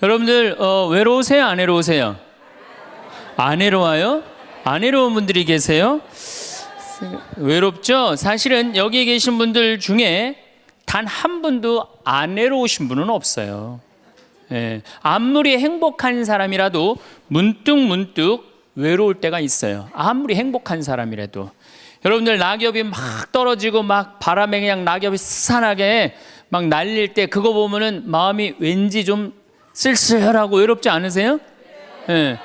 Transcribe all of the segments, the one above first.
여러분들 외로우세요? 안 외로우세요? 안 외로워요? 안 외로운 분들이 계세요? 외롭죠? 사실은 여기 계신 분들 중에 단 한 분도 안 외로우신 분은 없어요. 예, 아무리 행복한 사람이라도 문득 외로울 때가 있어요. 아무리 행복한 사람이라도. 여러분들 낙엽이 막 떨어지고 막 바람에 그냥 낙엽이 스산하게 막 날릴 때 그거 보면은 마음이 왠지 좀 쓸쓸하고 외롭지 않으세요? 예.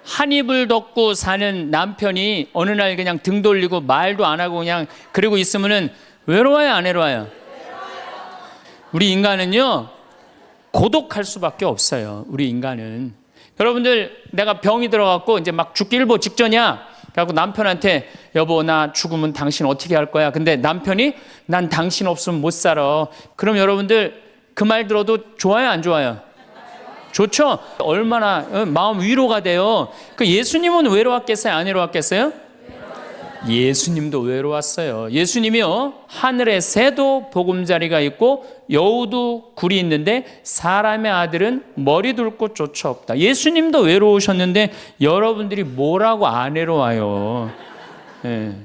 한 입을 덮고 사는 남편이 어느 날 그냥 등 돌리고 말도 안 하고 그냥 그러고 있으면은 외로워요, 안 외로워요? 우리 인간은요 고독할 수밖에 없어요. 우리 인간은. 여러분들 내가 병이 들어갖고 이제 막 죽기 일보 직전이야. 그래갖고 남편한테 여보 나 죽으면 당신 어떻게 할 거야? 근데 남편이 난 당신 없으면 못 살아. 그럼 여러분들 그 말 들어도 좋아요, 안 좋아요? 좋죠? 얼마나 마음 위로가 돼요. 그 예수님은 외로웠겠어요? 안 외로웠겠어요? 예수님도 외로웠어요. 예수님이요 하늘에 새도 보금자리가 있고 여우도 굴이 있는데 사람의 아들은 머리 둘 곳 조차 없다. 예수님도 외로우셨는데 여러분들이 뭐라고 안 외로워요? 예.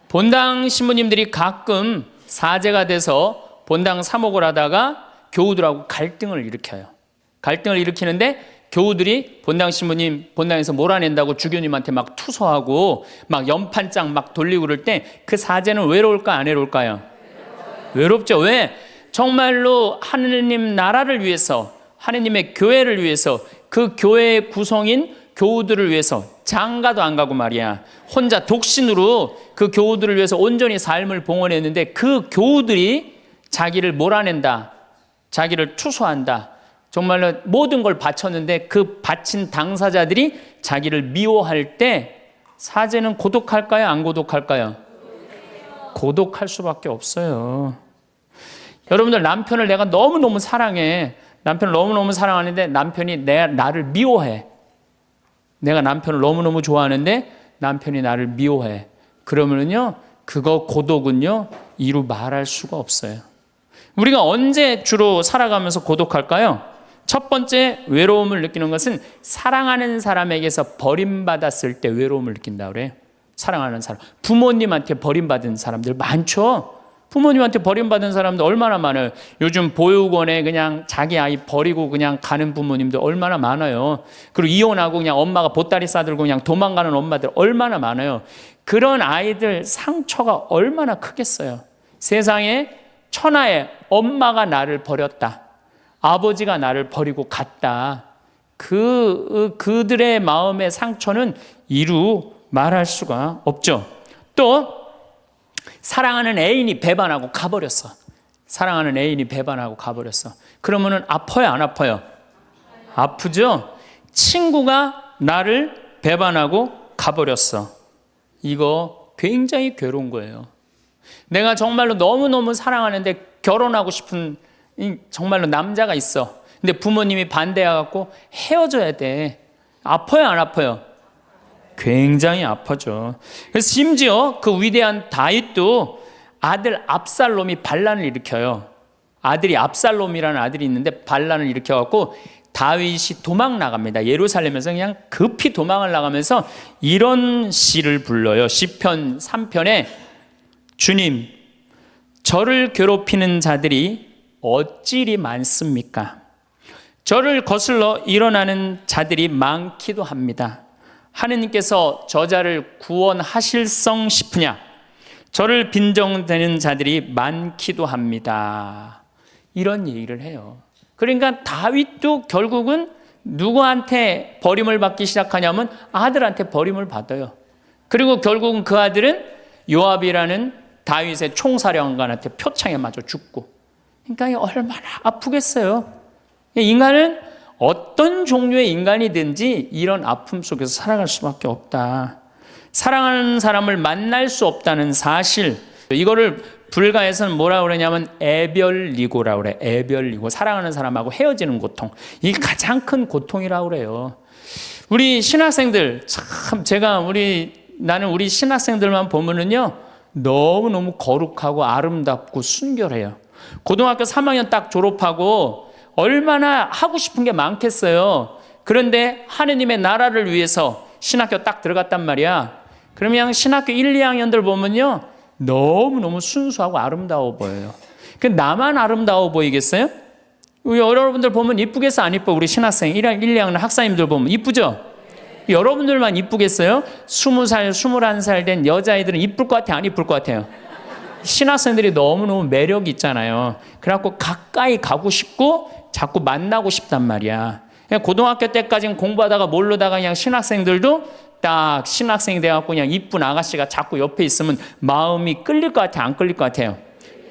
본당 신부님들이 가끔 사제가 돼서 본당 사목을 하다가 교우들하고 갈등을 일으켜요. 갈등을 일으키는데 교우들이 본당 신부님 본당에서 몰아낸다고 주교님한테 막 투서하고 막 연판장 막 돌리고 그럴 때 그 사제는 외로울까 안 외로울까요? 외롭죠. 왜? 정말로 하느님 나라를 위해서 하느님의 교회를 위해서 그 교회의 구성인 교우들을 위해서 장가도 안 가고 말이야 혼자 독신으로 그 교우들을 위해서 온전히 삶을 봉헌했는데 그 교우들이 자기를 몰아낸다, 자기를 투서한다, 정말로 모든 걸 바쳤는데 그 바친 당사자들이 자기를 미워할 때 사제는 고독할까요? 안 고독할까요? 고독할 수밖에 없어요. 여러분들 남편을 내가 너무너무 사랑해. 남편을 너무너무 사랑하는데 남편이 나를 미워해. 내가 남편을 너무너무 좋아하는데 남편이 나를 미워해. 그러면은요 그거 고독은요 이루 말할 수가 없어요. 우리가 언제 주로 살아가면서 고독할까요? 첫 번째 외로움을 느끼는 것은 사랑하는 사람에게서 버림받았을 때 외로움을 느낀다 그래요. 사랑하는 사람. 부모님한테 버림받은 사람들 많죠. 부모님한테 버림받은 사람들 얼마나 많아요. 요즘 보육원에 그냥 자기 아이 버리고 그냥 가는 부모님들 얼마나 많아요. 그리고 이혼하고 그냥 엄마가 보따리 싸들고 그냥 도망가는 엄마들 얼마나 많아요. 그런 아이들 상처가 얼마나 크겠어요. 세상에 천하에 엄마가 나를 버렸다, 아버지가 나를 버리고 갔다. 그들의 마음의 상처는 이루 말할 수가 없죠. 또 사랑하는 애인이 배반하고 가버렸어. 사랑하는 애인이 배반하고 가버렸어. 그러면은 아파요, 안 아파요? 아프죠? 친구가 나를 배반하고 가버렸어. 이거 굉장히 괴로운 거예요. 내가 정말로 너무너무 사랑하는데 결혼하고 싶은 정말로 남자가 있어. 근데 부모님이 반대해갖고 헤어져야 돼. 아파요, 안 아파요? 굉장히 아파죠. 그래서 심지어 그 위대한 다윗도 아들 압살롬이 반란을 일으켜요. 아들이 압살롬이라는 아들이 있는데 반란을 일으켜갖고 다윗이 도망 나갑니다. 예루살렘에서 그냥 급히 도망을 나가면서 이런 시를 불러요. 시편 3편에 주님, 저를 괴롭히는 자들이 어찌리 많습니까? 저를 거슬러 일어나는 자들이 많기도 합니다. 하느님께서 저자를 구원하실성 싶으냐? 저를 빈정대는 자들이 많기도 합니다. 이런 얘기를 해요. 그러니까 다윗도 결국은 누구한테 버림을 받기 시작하냐면 아들한테 버림을 받아요. 그리고 결국은 그 아들은 요압이라는 다윗의 총사령관한테 표창에 맞아 죽고. 그러니까 얼마나 아프겠어요. 인간은 어떤 종류의 인간이든지 이런 아픔 속에서 살아갈 수밖에 없다. 사랑하는 사람을 만날 수 없다는 사실, 이거를 불가에서는 뭐라고 그러냐면 애별리고라고 그래. 애별리고. 사랑하는 사람하고 헤어지는 고통. 이게 가장 큰 고통이라고 그래요. 우리 신학생들 참 나는 우리 신학생들만 보면은요 너무너무 거룩하고 아름답고 순결해요. 고등학교 3학년 딱 졸업하고 얼마나 하고 싶은 게 많겠어요. 그런데 하느님의 나라를 위해서 신학교 딱 들어갔단 말이야. 그러면 신학교 1, 2학년들 보면요, 너무너무 순수하고 아름다워 보여요. 나만 아름다워 보이겠어요? 여러분들 보면 이쁘겠어, 안 이뻐? 우리 신학생 1, 2학년 학사님들 보면 이쁘죠? 여러분들만 이쁘겠어요? 20살, 21살 된 여자애들은 이쁠 것 같아요, 안 이쁠 것 같아요? 신학생들이 너무너무 매력이 있잖아요. 그래갖고 가까이 가고 싶고 자꾸 만나고 싶단 말이야. 고등학교 때까지는 공부하다가 모르다가 그냥 신학생들도 딱 신학생이 돼갖고 그냥 이쁜 아가씨가 자꾸 옆에 있으면 마음이 끌릴 것 같아요, 안 끌릴 것 같아요?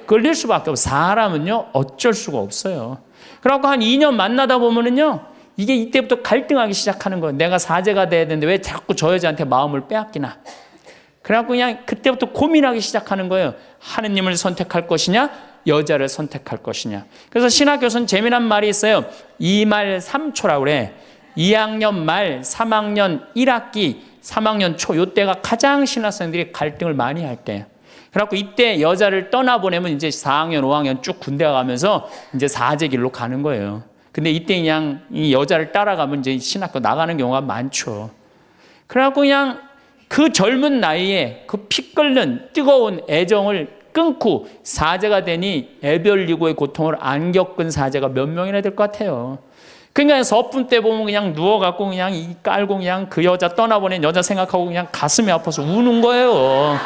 끌릴 수밖에 없어요. 사람은요, 어쩔 수가 없어요. 그래갖고 한 2년 만나다 보면은요, 이게 이때부터 갈등하기 시작하는 거예요. 내가 사제가 돼야 되는데 왜 자꾸 저 여자한테 마음을 빼앗기나. 그래갖고 그냥 그때부터 고민하기 시작하는 거예요. 하느님을 선택할 것이냐, 여자를 선택할 것이냐. 그래서 신학교에서는 재미난 말이 있어요. 2말 3초라고 그래. 2학년 말, 3학년 1학기, 3학년 초, 요때가 가장 신학생들이 갈등을 많이 할 때예요. 그래갖고 이때 여자를 떠나보내면 이제 4학년, 5학년 쭉 군대 가면서 이제 사제 길로 가는 거예요. 근데 이때 그냥 이 여자를 따라가면 이제 신학교 나가는 경우가 많죠. 그래갖고 그냥 그 젊은 나이에 그 피 끓는 뜨거운 애정을 끊고 사제가 되니 애별리고의 고통을 안 겪은 사제가 몇 명이나 될 것 같아요. 그러니까 서품 때 보면 그냥 누워갖고 그냥 이 깔고 그냥 그 여자 떠나보낸 여자 생각하고 그냥 가슴이 아파서 우는 거예요.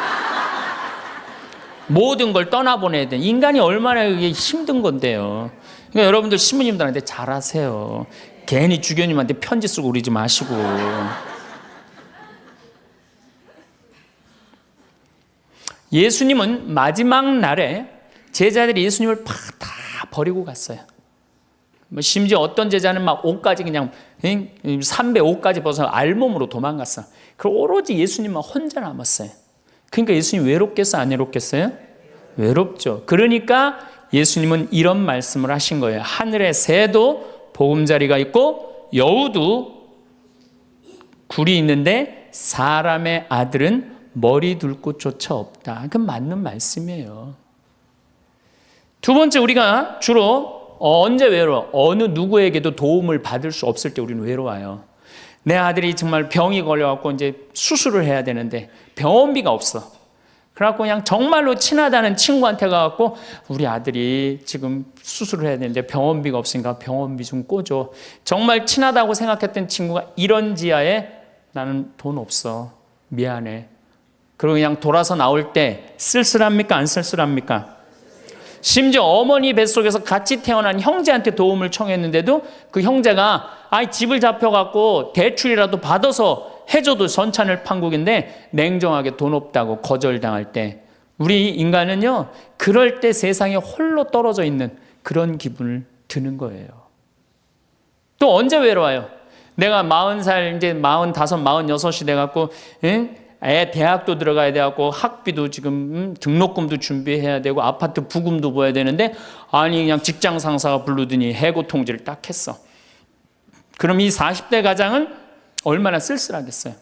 모든 걸 떠나보내야 돼. 인간이 얼마나 그게 힘든 건데요. 그러니까 여러분들 신부님들한테 잘하세요. 괜히 주교님한테 편지 쓰고 그러지 마시고. 예수님은 마지막 날에 제자들이 예수님을 다 버리고 갔어요. 심지어 어떤 제자는 막 옷까지 그냥 삼배 옷까지 벗어 알몸으로 도망갔어. 그리고 오로지 예수님만 혼자 남았어요. 그러니까 예수님 외롭겠어요, 안 외롭겠어요? 외롭죠. 그러니까 예수님은 이런 말씀을 하신 거예요. 하늘에 새도 보금자리가 있고 여우도 굴이 있는데 사람의 아들은 머리 둘 곳조차 없다. 그건 맞는 말씀이에요. 두 번째, 우리가 주로 언제 외로워? 어느 누구에게도 도움을 받을 수 없을 때 우리는 외로워요. 내 아들이 정말 병이 걸려갖고 이제 수술을 해야 되는데 병원비가 없어. 그래갖고 그냥 정말로 친하다는 친구한테 가갖고 우리 아들이 지금 수술을 해야 되는데 병원비가 없으니까 병원비 좀 꿔줘. 정말 친하다고 생각했던 친구가 이런 지하에 나는 돈 없어. 미안해. 그리고 그냥 돌아서 나올 때 쓸쓸합니까? 안 쓸쓸합니까? 심지어 어머니 뱃속에서 같이 태어난 형제한테 도움을 청했는데도 그 형제가 집을 잡혀갖고 대출이라도 받아서 해줘도 전찬을 판국인데 냉정하게 돈 없다고 거절당할 때 우리 인간은요, 그럴 때 세상에 홀로 떨어져 있는 그런 기분을 드는 거예요. 또 언제 외로워요? 내가 40살, 이제 45, 46이 돼갖고 애 대학도 들어가야 돼갖고 학비도 지금 등록금도 준비해야 되고 아파트 부금도 보야 되는데 그냥 직장 상사가 부르더니 해고 통지를 딱 했어. 그럼 이 40대 가장은 얼마나 쓸쓸하겠어요.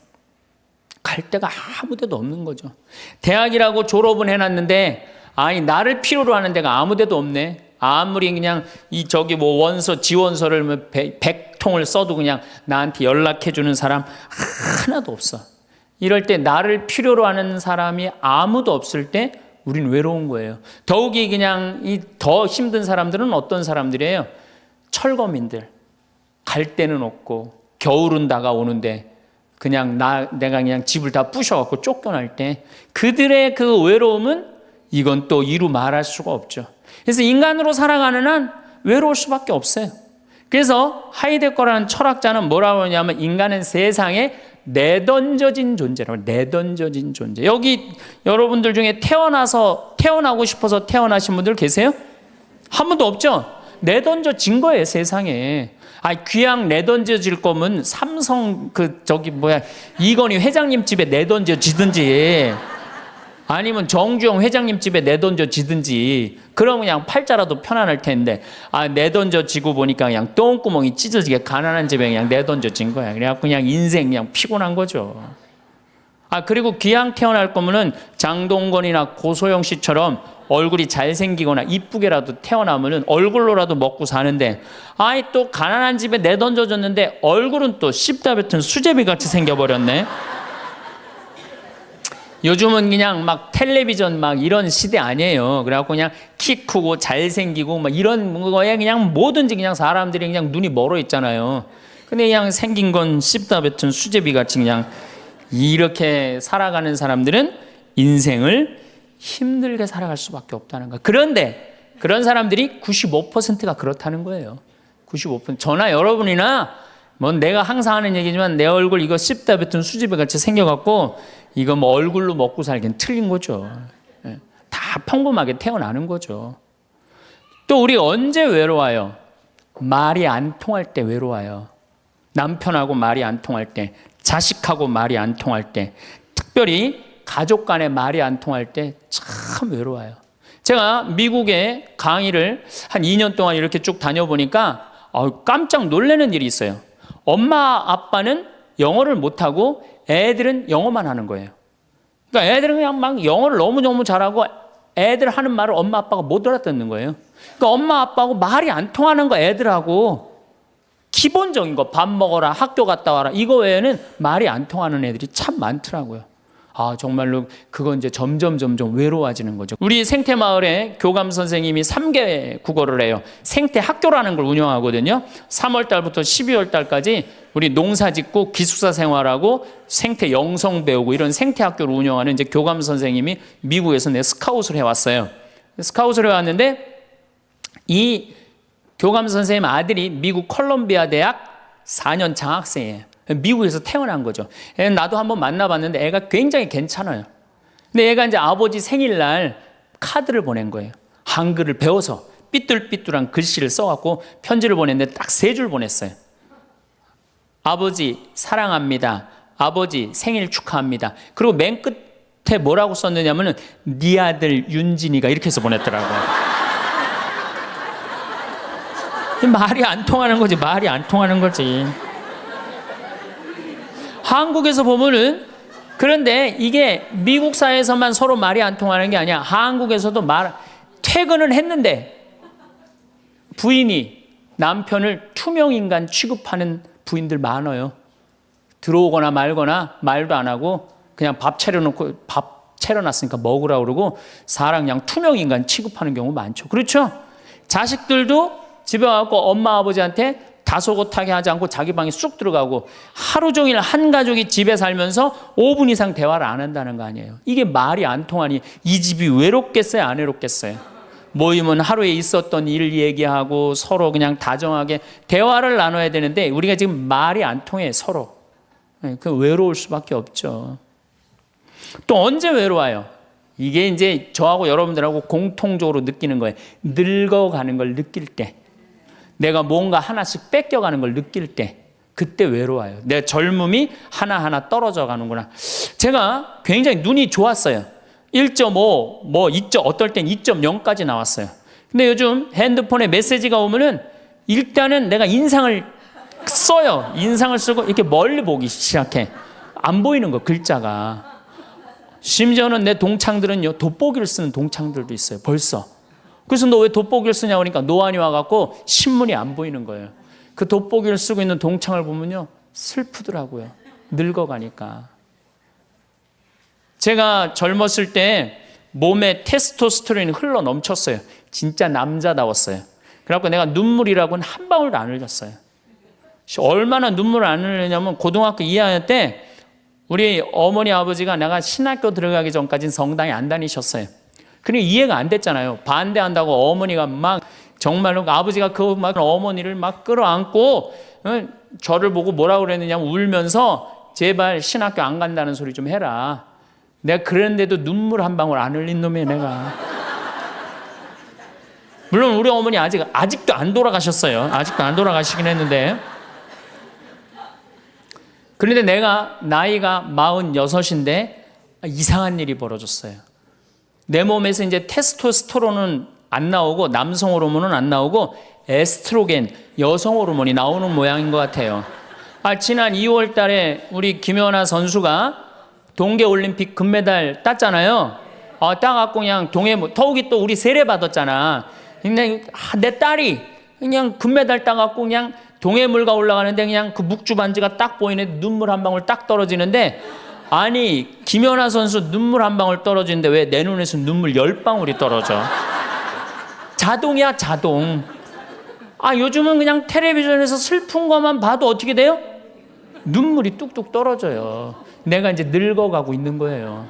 갈 데가 아무 데도 없는 거죠. 대학이라고 졸업은 해놨는데 나를 필요로 하는 데가 아무 데도 없네. 아무리 그냥 원서 지원서를 100통을 써도 그냥 나한테 연락해 주는 사람 하나도 없어. 이럴 때 나를 필요로 하는 사람이 아무도 없을 때 우린 외로운 거예요. 더욱이 그냥 더 힘든 사람들은 어떤 사람들이에요? 철거민들. 갈 데는 없고 겨울은 다가오는데 그냥 내가 그냥 집을 다 부셔갖고 쫓겨날 때 그들의 그 외로움은 이건 또 이루 말할 수가 없죠. 그래서 인간으로 살아가는 한 외로울 수밖에 없어요. 그래서 하이데거라는 철학자는 뭐라고 하냐면 인간은 세상에 내던져진 존재라고. 내던져진 존재. 여기 여러분들 중에 태어나고 싶어서 태어나신 분들 계세요? 한 분도 없죠? 내던져진 거예요, 세상에. 귀양 내던져질 거면 삼성 이건희 회장님 집에 내던져지든지 아니면 정주영 회장님 집에 내던져지든지 그러면 그냥 팔자라도 편안할 텐데 내던져지고 보니까 그냥 똥구멍이 찢어지게 가난한 집에 그냥 내던져진 거야. 그래갖고 그냥 인생 그냥 피곤한 거죠. 그리고 귀양 태어날 거면은 장동건이나 고소영 씨처럼 얼굴이 잘생기거나 이쁘게라도 태어나면은 얼굴로라도 먹고 사는데, 아이 또 가난한 집에 내던져졌는데 얼굴은 또 씹다 뱉은 수제비 같이 생겨버렸네. 요즘은 그냥 막 텔레비전 막 이런 시대 아니에요. 그래갖고 그냥 키 크고 잘생기고 막 이런 거에 그냥 뭐든지 그냥 사람들이 그냥 눈이 멀어 있잖아요. 근데 그냥 생긴 건 씹다 뱉은 수제비 같이 그냥 이렇게 살아가는 사람들은 인생을 힘들게 살아갈 수밖에 없다는 거예요. 그런데 그런 사람들이 95%가 그렇다는 거예요. 95%. 저나 여러분이나 뭐 내가 항상 하는 얘기지만 내 얼굴 이거 씹다 뱉은 수제비 같이 생겨갖고 이거 뭐 얼굴로 먹고 살기엔 틀린 거죠. 다 평범하게 태어나는 거죠. 또 우리 언제 외로워요? 말이 안 통할 때 외로워요. 남편하고 말이 안 통할 때, 자식하고 말이 안 통할 때, 특별히 가족 간에 말이 안 통할 때 참 외로워요. 제가 미국에 강의를 한 2년 동안 이렇게 쭉 다녀보니까 깜짝 놀라는 일이 있어요. 엄마 아빠는 영어를 못하고 애들은 영어만 하는 거예요. 그러니까 애들은 그냥 막 영어를 너무너무 잘하고 애들 하는 말을 엄마 아빠가 못 알아듣는 거예요. 그러니까 엄마 아빠하고 말이 안 통하는 거 애들하고 기본적인 거 밥 먹어라, 학교 갔다 와라 이거 외에는 말이 안 통하는 애들이 참 많더라고요. 정말로 그건 이제 점점 외로워지는 거죠. 우리 생태마을에 교감 선생님이 3개 국어를 해요. 생태학교라는 걸 운영하거든요. 3월 달부터 12월 달까지 우리 농사 짓고 기숙사 생활하고 생태 영성 배우고 이런 생태학교를 운영하는 이제 교감 선생님이 미국에서 스카웃을 해왔어요. 스카웃을 해왔는데 이 교감 선생님 아들이 미국 콜롬비아 대학 4년 장학생이에요. 미국에서 태어난 거죠. 나도 한번 만나봤는데 애가 굉장히 괜찮아요. 근데 애가 이제 아버지 생일날 카드를 보낸 거예요. 한글을 배워서 삐뚤삐뚤한 글씨를 써갖고 편지를 보냈는데 딱 3줄 보냈어요. 아버지 사랑합니다. 아버지 생일 축하합니다. 그리고 맨 끝에 뭐라고 썼느냐면은 네 아들 윤진이가 이렇게 해서 보냈더라고요. 말이 안 통하는 거지. 말이 안 통하는 거지. 한국에서 보면은 그런데 이게 미국 사회에서만 서로 말이 안 통하는 게 아니야. 한국에서도 퇴근을 했는데 부인이 남편을 투명인간 취급하는 부인들 많아요. 들어오거나 말거나 말도 안 하고 그냥 밥 차려놨으니까 먹으라고 그러고 사람 그냥 투명인간 취급하는 경우 많죠. 그렇죠? 자식들도 집에 와서 엄마 아버지한테 다소곳하게 하지 않고 자기 방에 쑥 들어가고 하루 종일 한 가족이 집에 살면서 5분 이상 대화를 안 한다는 거 아니에요. 이게 말이 안 통하니 이 집이 외롭겠어요? 안 외롭겠어요? 모이면 하루에 있었던 일 얘기하고 서로 그냥 다정하게 대화를 나눠야 되는데 우리가 지금 말이 안 통해 서로. 그 외로울 수밖에 없죠. 또 언제 외로워요? 이게 이제 저하고 여러분들하고 공통적으로 느끼는 거예요. 늙어가는 걸 느낄 때. 내가 뭔가 하나씩 뺏겨가는 걸 느낄 때 그때 외로워요. 내 젊음이 하나하나 떨어져 가는구나. 제가 굉장히 눈이 좋았어요. 1.5, 어떨 땐 2.0까지 나왔어요. 근데 요즘 핸드폰에 메시지가 오면은 일단은 내가 인상을 써요. 인상을 쓰고 이렇게 멀리 보기 시작해. 안 보이는 거, 글자가. 심지어는 내 동창들은요, 돋보기를 쓰는 동창들도 있어요. 벌써. 그래서 너 왜 돋보기를 쓰냐고 하니까 노안이 와갖고 신문이 안 보이는 거예요. 그 돋보기를 쓰고 있는 동창을 보면요 슬프더라고요. 늙어가니까. 제가 젊었을 때 몸에 테스토스테론이 흘러 넘쳤어요. 진짜 남자다웠어요. 그래갖고 내가 눈물이라고는 한 방울도 안 흘렸어요. 얼마나 눈물을 안 흘리냐면 고등학교 2학년 때 우리 어머니 아버지가 내가 신학교 들어가기 전까지는 성당에 안 다니셨어요. 그러니까 이해가 안 됐잖아요. 반대한다고 어머니가 막 정말로 아버지가 그 막 어머니를 막 끌어안고 저를 보고 뭐라고 그랬느냐면 울면서 제발 신학교 안 간다는 소리 좀 해라. 내가 그랬는데도 눈물 한 방울 안 흘린 놈이에요, 내가. 물론 우리 어머니 아직도 안 돌아가셨어요. 아직도 안 돌아가시긴 했는데. 그런데 내가 나이가 46인데 이상한 일이 벌어졌어요. 내 몸에서 이제 테스토스테론은 안 나오고 남성 호르몬은 안 나오고 에스트로겐 여성 호르몬이 나오는 모양인 것 같아요. 지난 2월 달에 우리 김연아 선수가 동계올림픽 금메달 땄잖아요. 따갖고 그냥 더욱이 또 우리 세례 받았잖아. 그냥 내 딸이 그냥 금메달 따갖고 그냥 동해물가 올라가는데 그냥 그 묵주 반지가 딱 보이네. 눈물 한 방울 딱 떨어지는데, 아니 김연아 선수 눈물 한 방울 떨어지는데 왜 내 눈에서 눈물 10방울이 떨어져? 자동이야, 자동. 요즘은 그냥 텔레비전에서 슬픈 것만 봐도 어떻게 돼요? 눈물이 뚝뚝 떨어져요. 내가 이제 늙어가고 있는 거예요.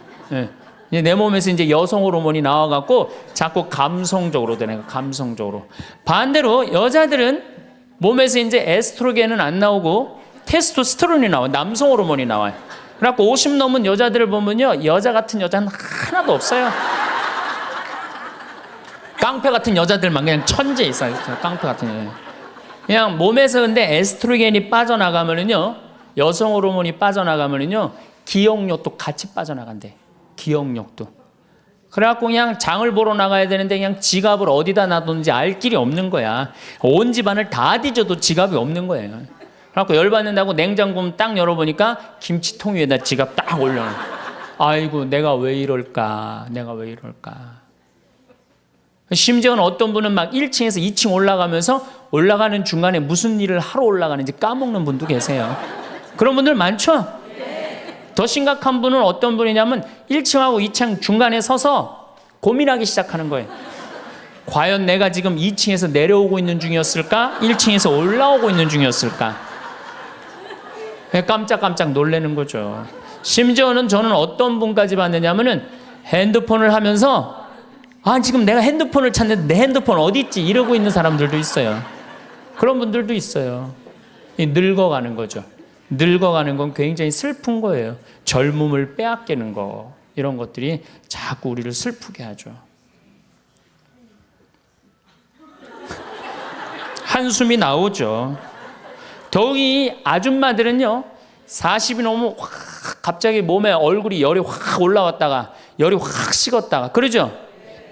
내 몸에서 이제 여성 호르몬이 나와갖고 자꾸 감성적으로 되는 거예요. 감성적으로. 반대로 여자들은 몸에서 이제 에스트로겐은 안 나오고 테스토스테론이 나와요. 남성 호르몬이 나와요. 그래갖고 50 넘은 여자들을 보면요, 여자 같은 여자는 하나도 없어요. 깡패 같은 여자들만 그냥 천재 있어요. 깡패 같은 여자. 그냥 몸에서 근데 에스트로겐이 빠져나가면은요, 여성 호르몬이 빠져나가면은요, 기억력도 같이 빠져나간대. 기억력도. 그래갖고 그냥 장을 보러 나가야 되는데 그냥 지갑을 어디다 놔뒀는지 알 길이 없는 거야. 온 집안을 다 뒤져도 지갑이 없는 거예요. 그래갖고 열받는다고 냉장고 딱 열어보니까 김치통 위에다 지갑 딱 올려놔. 아이고, 내가 왜 이럴까? 내가 왜 이럴까? 심지어는 어떤 분은 막 1층에서 2층 올라가면서 올라가는 중간에 무슨 일을 하러 올라가는지 까먹는 분도 계세요. 그런 분들 많죠? 더 심각한 분은 어떤 분이냐면 1층하고 2층 중간에 서서 고민하기 시작하는 거예요. 과연 내가 지금 2층에서 내려오고 있는 중이었을까? 1층에서 올라오고 있는 중이었을까? 깜짝깜짝 놀라는 거죠. 심지어는 저는 어떤 분까지 봤느냐면은 핸드폰을 하면서 지금 내가 핸드폰을 찾는데 내 핸드폰 어디 있지? 이러고 있는 사람들도 있어요. 그런 분들도 있어요. 늙어가는 거죠. 늙어가는 건 굉장히 슬픈 거예요. 젊음을 빼앗기는 거, 이런 것들이 자꾸 우리를 슬프게 하죠. 한숨이 나오죠. 더욱이 아줌마들은요, 40이 넘으면 확 갑자기 몸에 얼굴이 열이 확 올라왔다가 열이 확 식었다가 그러죠.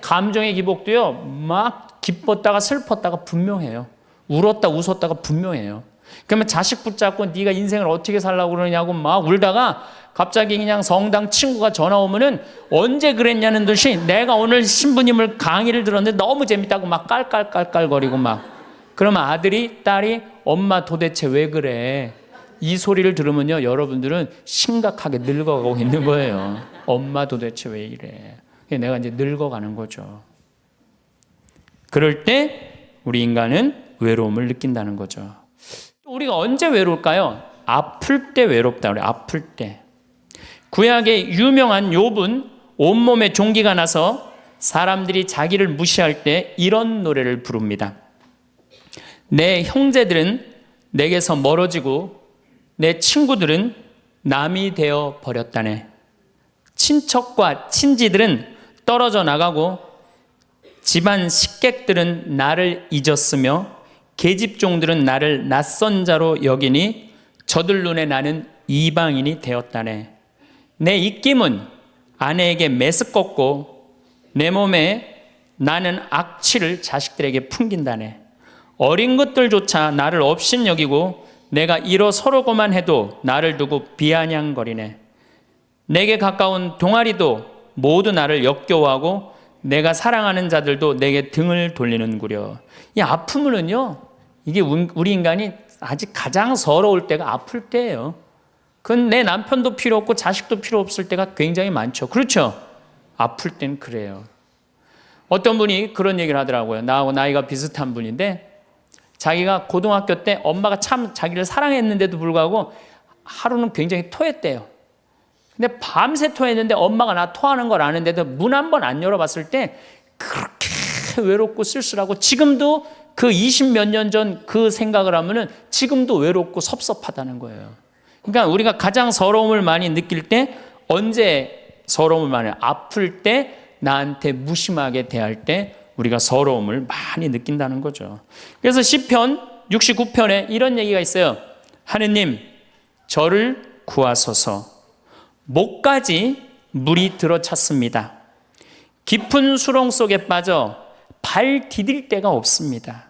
감정의 기복도요, 막 기뻤다가 슬펐다가 분명해요. 울었다 웃었다가 분명해요. 그러면 자식 붙잡고 네가 인생을 어떻게 살라고 그러냐고 막 울다가 갑자기 그냥 성당 친구가 전화 오면은 언제 그랬냐는 듯이 내가 오늘 신부님을 강의를 들었는데 너무 재밌다고 막 깔깔깔깔거리고 막. 그러면 아들이, 딸이 엄마 도대체 왜 그래? 이 소리를 들으면요, 여러분들은 심각하게 늙어가고 있는 거예요. 엄마 도대체 왜 이래? 내가 이제 늙어가는 거죠. 그럴 때 우리 인간은 외로움을 느낀다는 거죠. 우리가 언제 외로울까요? 아플 때 외롭다 그래요. 아플 때. 구약의 유명한 욥은 온몸에 종기가 나서 사람들이 자기를 무시할 때 이런 노래를 부릅니다. 내 형제들은 내게서 멀어지고 내 친구들은 남이 되어 버렸다네. 친척과 친지들은 떨어져 나가고 집안 식객들은 나를 잊었으며 계집종들은 나를 낯선 자로 여기니 저들 눈에 나는 이방인이 되었다네. 내 입김은 아내에게 메스껍고 내 몸에 나는 악취를 자식들에게 풍긴다네. 어린 것들조차 나를 업신여기고 내가 일어서려고만 해도 나를 두고 비아냥거리네. 내게 가까운 동아리도 모두 나를 역겨워하고 내가 사랑하는 자들도 내게 등을 돌리는구려. 이 아픔은요, 이게 우리 인간이 아직 가장 서러울 때가 아플 때예요. 그건 내 남편도 필요 없고 자식도 필요 없을 때가 굉장히 많죠. 그렇죠? 아플 땐 그래요. 어떤 분이 그런 얘기를 하더라고요. 나하고 나이가 비슷한 분인데 자기가 고등학교 때 엄마가 참 자기를 사랑했는데도 불구하고 하루는 굉장히 토했대요. 근데 밤새 토했는데 엄마가 나 토하는 걸 아는데도 문 한 번 안 열어봤을 때 그렇게 외롭고 쓸쓸하고, 지금도 그 20몇 년 전 그 생각을 하면은 지금도 외롭고 섭섭하다는 거예요. 그러니까 우리가 가장 서러움을 많이 느낄 때, 언제 서러움을 많이, 아플 때, 나한테 무심하게 대할 때 우리가 서러움을 많이 느낀다는 거죠. 그래서 시편 69편에 이런 얘기가 있어요. 하느님, 저를 구하소서. 목까지 물이 들어찼습니다. 깊은 수렁 속에 빠져 발 디딜 데가 없습니다.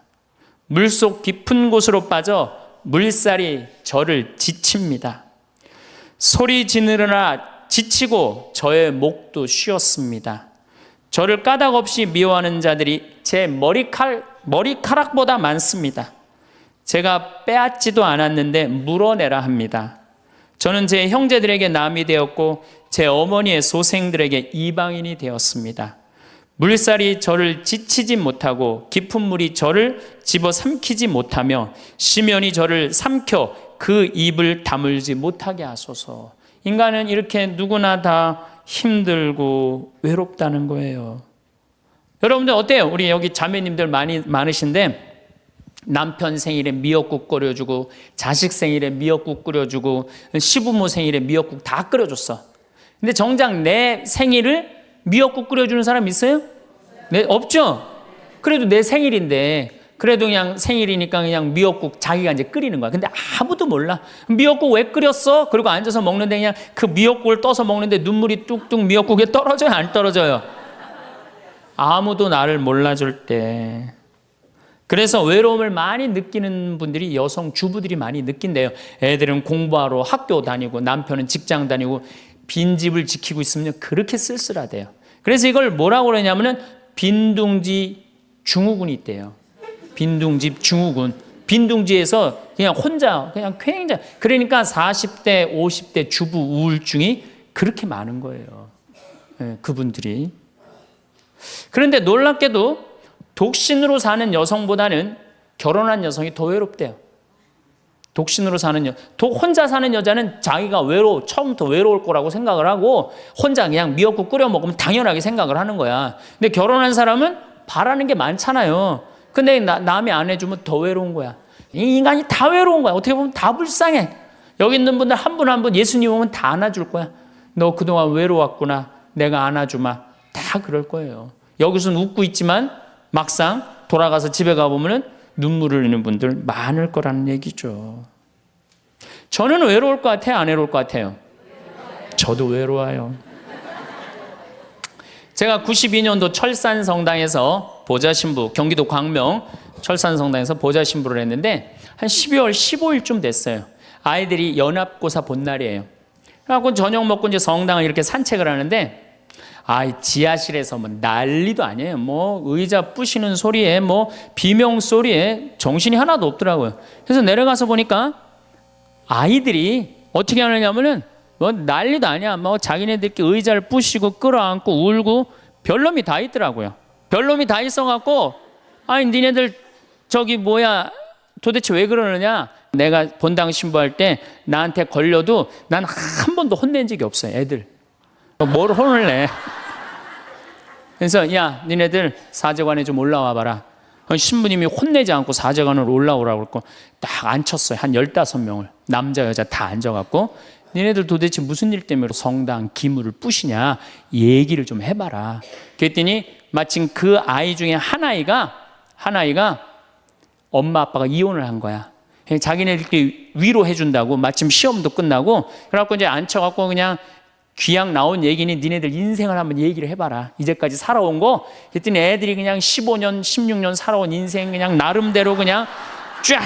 물속 깊은 곳으로 빠져 물살이 저를 지칩니다. 소리 지르느라 지치고 저의 목도 쉬었습니다. 저를 까닭없이 미워하는 자들이 제 머리카락보다 많습니다. 제가 빼앗지도 않았는데 물어내라 합니다. 저는 제 형제들에게 남이 되었고 제 어머니의 소생들에게 이방인이 되었습니다. 물살이 저를 지치지 못하고 깊은 물이 저를 집어삼키지 못하며 심연이 저를 삼켜 그 입을 다물지 못하게 하소서. 인간은 이렇게 누구나 다 힘들고 외롭다는 거예요. 여러분들 어때요? 우리 여기 자매님들 많으신데 남편 생일에 미역국 끓여주고 자식 생일에 미역국 끓여주고 시부모 생일에 미역국 다 끓여줬어. 근데 정작 내 생일을 미역국 끓여주는 사람 있어요? 네, 없죠? 그래도 내 생일인데 그래도 그냥 생일이니까 그냥 미역국 자기가 이제 끓이는 거야. 근데 아무도 몰라. 미역국 왜 끓였어? 그리고 앉아서 먹는데 그냥 그 미역국을 떠서 먹는데 눈물이 뚝뚝 미역국에 떨어져요? 안 떨어져요? 아무도 나를 몰라줄 때. 그래서 외로움을 많이 느끼는 분들이 여성 주부들이 많이 느낀대요. 애들은 공부하러 학교 다니고 남편은 직장 다니고 빈집을 지키고 있으면 그렇게 쓸쓸하대요. 그래서 이걸 뭐라고 그러냐면은 빈둥지 증후군이 있대요. 빈둥집 증후군. 빈둥지에서 그냥 혼자 그냥 굉장히 그러니까 40대 50대 주부 우울증이 그렇게 많은 거예요. 네, 그분들이. 그런데 놀랍게도 독신으로 사는 여성보다는 결혼한 여성이 더 외롭대요. 독신으로 사는 혼자 사는 여자는 자기가 처음부터 외로울 거라고 생각을 하고 혼자 그냥 미역국 끓여 먹으면 당연하게 생각을 하는 거야. 근데 결혼한 사람은 바라는 게 많잖아요. 근데 남이 안 해주면 더 외로운 거야. 이 인간이 다 외로운 거야. 어떻게 보면 다 불쌍해. 여기 있는 분들 한 분 한 분 예수님 오면 다 안아줄 거야. 너 그동안 외로웠구나. 내가 안아주마. 다 그럴 거예요. 여기서는 웃고 있지만 막상 돌아가서 집에 가보면 눈물을 흘리는 분들 많을 거라는 얘기죠. 저는 외로울 것 같아요? 안 외로울 것 같아요? 저도 외로워요. 제가 92년도 철산성당에서 보좌신부, 경기도 광명 철산성당에서 보좌신부를 했는데 한 12월 15일쯤 됐어요. 아이들이 연합고사 본 날이에요. 그래갖고 저녁 먹고 이제 성당을 이렇게 산책을 하는데 지하실에서 뭐 난리도 아니에요. 뭐 의자 부시는 소리에 뭐 비명 소리에 정신이 하나도 없더라고요. 그래서 내려가서 보니까 아이들이 어떻게 하느냐면은 뭐 난리도 아니야. 뭐 자기네들끼리 의자를 부시고 끌어안고 울고 별놈이 다 있더라고요. 별놈이 다 있어갖고 니네들 도대체 왜 그러느냐? 내가 본당 신부할 때 나한테 걸려도 난 한 번도 혼낸 적이 없어요. 애들. 뭘 혼을 내? 그래서 야 니네들 사제관에 좀 올라와 봐라. 신부님이 혼내지 않고 사제관으로 올라오라고 그랬고 딱 앉혔어요. 한 15명을 남자 여자 다 앉아갖고 니네들 도대체 무슨 일 때문에 성당 기물을 부시냐 얘기를 좀 해봐라. 그랬더니 마침 그 아이 중에 한 아이가 엄마 아빠가 이혼을 한 거야. 자기네들끼리 위로해 준다고 마침 시험도 끝나고 그래갖고 이제 앉혀갖고 그냥 귀양 나온 얘기니 니네들 인생을 한번 얘기를 해봐라. 이제까지 살아온 거. 그랬더니 애들이 그냥 15년, 16년 살아온 인생 그냥 나름대로 그냥 쫙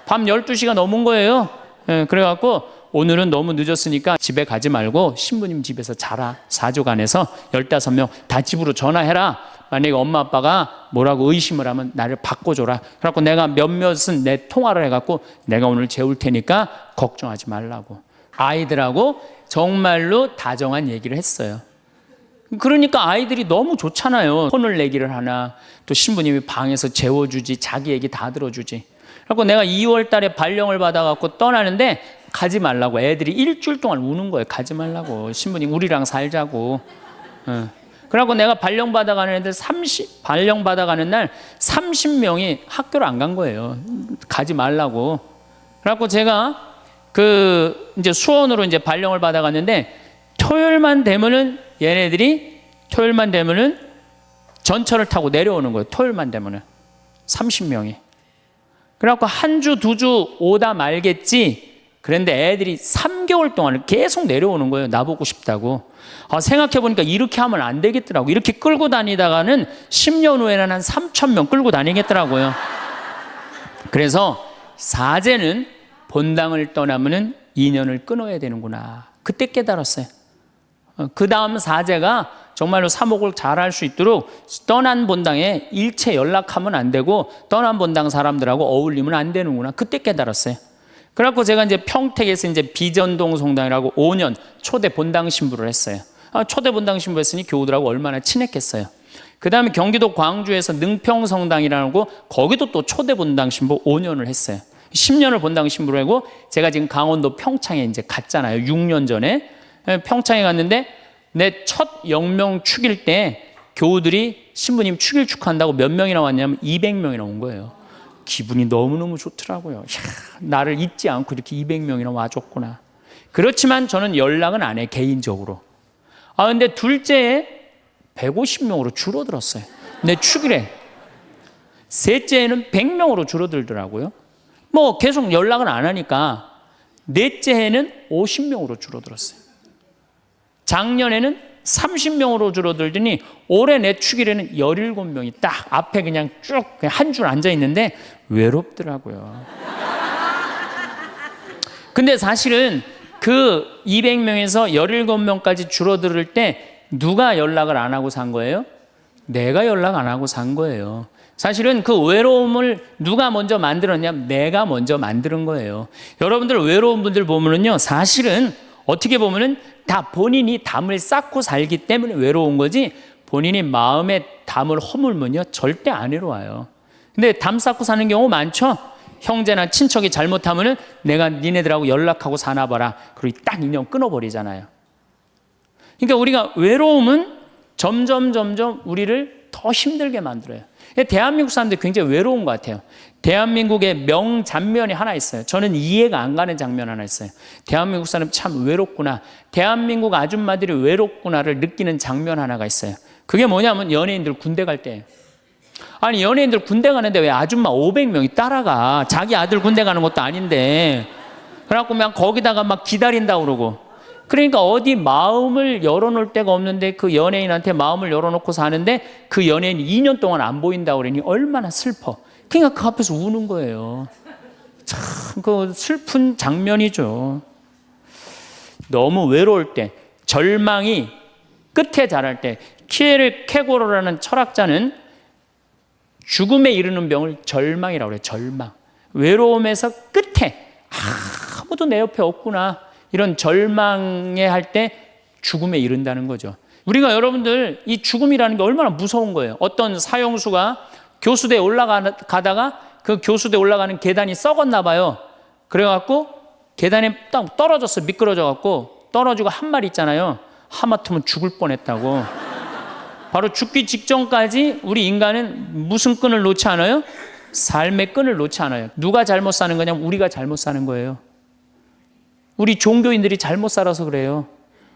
밤 12시가 넘은 거예요. 그래갖고 오늘은 너무 늦었으니까 집에 가지 말고 신부님 집에서 자라. 사조관에서 15명 다 집으로 전화해라. 만약에 엄마 아빠가 뭐라고 의심을 하면 나를 바꿔줘라. 그래갖고 내가 몇몇은 내 통화를 해갖고 내가 오늘 재울 테니까 걱정하지 말라고. 아이들하고 정말로 다정한 얘기를 했어요. 그러니까 아이들이 너무 좋잖아요. 혼을 내기를 하나 또 신부님이 방에서 재워주지 자기 얘기 다 들어주지. 그래서 내가 2월 달에 발령을 받아갖고 떠나는데 가지 말라고 애들이 일주일 동안 우는 거예요. 가지 말라고. 신부님 우리랑 살자고. 그래갖고 내가 발령 받아가는 애들 발령 받아가는 날 30명이 학교를 안 간 거예요. 가지 말라고. 그래갖고 제가 이제 수원으로 이제 발령을 받아갔는데 토요일만 되면은 전철을 타고 내려오는 거예요. 토요일만 되면은 30명이. 그래갖고 한 주, 2주 오다 말겠지. 그런데 애들이 3개월 동안 계속 내려오는 거예요. 나보고 싶다고. 생각해보니까 이렇게 하면 안 되겠더라고. 이렇게 끌고 다니다가는 10년 후에는 한 3,000명 끌고 다니겠더라고요. 그래서 사제는 본당을 떠나면은 인연을 끊어야 되는구나. 그때 깨달았어요. 그 다음 사제가 정말로 사목을 잘할 수 있도록 떠난 본당에 일체 연락하면 안 되고 떠난 본당 사람들하고 어울리면 안 되는구나. 그때 깨달았어요. 그래갖고 제가 이제 평택에서 이제 비전동 성당이라고 5년 초대 본당 신부를 했어요. 초대 본당 신부 했으니 교우들하고 얼마나 친했겠어요. 그 다음에 경기도 광주에서 능평 성당이라고 거기도 또 초대 본당 신부 5년을 했어요. 10년을 본당 신부를 하고 제가 지금 강원도 평창에 이제 갔잖아요. 6년 전에 평창에 갔는데 내 첫 영명 축일 때 교우들이 신부님 축일 축하한다고 몇 명이나 왔냐면 200명이나 온 거예요. 기분이 너무너무 좋더라고요. 이야, 나를 잊지 않고 이렇게 200명이나 와줬구나. 그렇지만 저는 연락은 안 해, 개인적으로. 근데 둘째에 150명으로 줄어들었어요. 내 축일에. 셋째에는 100명으로 줄어들더라고요. 뭐 계속 연락은 안 하니까 넷째 해는 50명으로 줄어들었어요. 작년에는 30명으로 줄어들더니 올해 내 축일에는 17명이 딱 앞에 그냥 쭉 한 줄 앉아 있는데 외롭더라고요. 근데 사실은 그 200명에서 17명까지 줄어들 때 누가 연락을 안 하고 산 거예요? 내가 연락 안 하고 산 거예요. 사실은 그 외로움을 누가 먼저 만들었냐면 내가 먼저 만드는 거예요. 여러분들 외로운 분들 보면은요, 사실은 어떻게 보면은 다 본인이 담을 쌓고 살기 때문에 외로운 거지, 본인이 마음에 담을 허물면요 절대 안 외로워요. 근데 담 쌓고 사는 경우 많죠. 형제나 친척이 잘못하면은 내가 니네들하고 연락하고 사나 봐라, 그리고 딱 인연 끊어버리잖아요. 그러니까 우리가 외로움은 점점 우리를 더 힘들게 만들어요. 대한민국 사람들이 굉장히 외로운 것 같아요. 대한민국의 명장면이 하나 있어요. 저는 이해가 안 가는 장면 하나 있어요. 대한민국 사람 참 외롭구나, 대한민국 아줌마들이 외롭구나를 느끼는 장면 하나가 있어요. 그게 뭐냐면 연예인들 군대 갈 때예요. 아니, 연예인들 군대 가는데 왜 아줌마 500명이 따라가? 자기 아들 군대 가는 것도 아닌데. 그래갖고 그냥 거기다가 막 기다린다고 그러고. 그러니까 어디 마음을 열어놓을 데가 없는데 그 연예인한테 마음을 열어놓고 사는데 그 연예인이 2년 동안 안 보인다고 그러니 얼마나 슬퍼. 그러니까 그 앞에서 우는 거예요. 참 그 슬픈 장면이죠. 너무 외로울 때, 절망이 끝에 달할 때, 키에르 케고로라는 철학자는 죽음에 이르는 병을 절망이라고 그래요. 절망. 외로움에서 끝에 아무도 내 옆에 없구나, 이런 절망에 할 때 죽음에 이른다는 거죠. 우리가 여러분들 이 죽음이라는 게 얼마나 무서운 거예요. 어떤 사형수가 교수대에 올라가다가 그 교수대 올라가는 계단이 썩었나 봐요. 그래갖고 계단에 딱 떨어졌어. 미끄러져갖고 떨어지고 한 말 있잖아요. 하마터면 죽을 뻔했다고. 바로 죽기 직전까지 우리 인간은 무슨 끈을 놓지 않아요? 삶의 끈을 놓지 않아요. 누가 잘못 사는 거냐면 우리가 잘못 사는 거예요. 우리 종교인들이 잘못 살아서 그래요.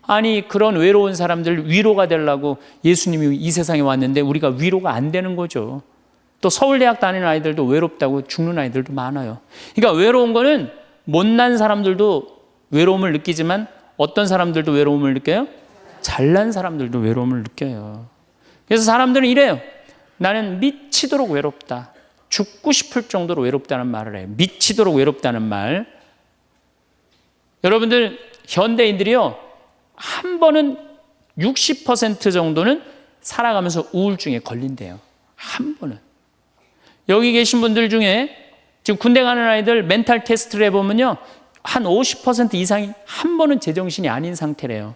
아니, 그런 외로운 사람들 위로가 되려고 예수님이 이 세상에 왔는데 우리가 위로가 안 되는 거죠. 또 서울대학 다니는 아이들도 외롭다고 죽는 아이들도 많아요. 그러니까 외로운 거는 못난 사람들도 외로움을 느끼지만 어떤 사람들도 외로움을 느껴요? 잘난 사람들도 외로움을 느껴요. 그래서 사람들은 이래요. 나는 미치도록 외롭다. 죽고 싶을 정도로 외롭다는 말을 해요. 미치도록 외롭다는 말. 여러분들 현대인들이요, 한 번은 60% 정도는 살아가면서 우울증에 걸린대요. 한 번은. 여기 계신 분들 중에 지금 군대 가는 아이들 멘탈 테스트를 해보면요, 한 50% 이상이 한 번은 제정신이 아닌 상태래요.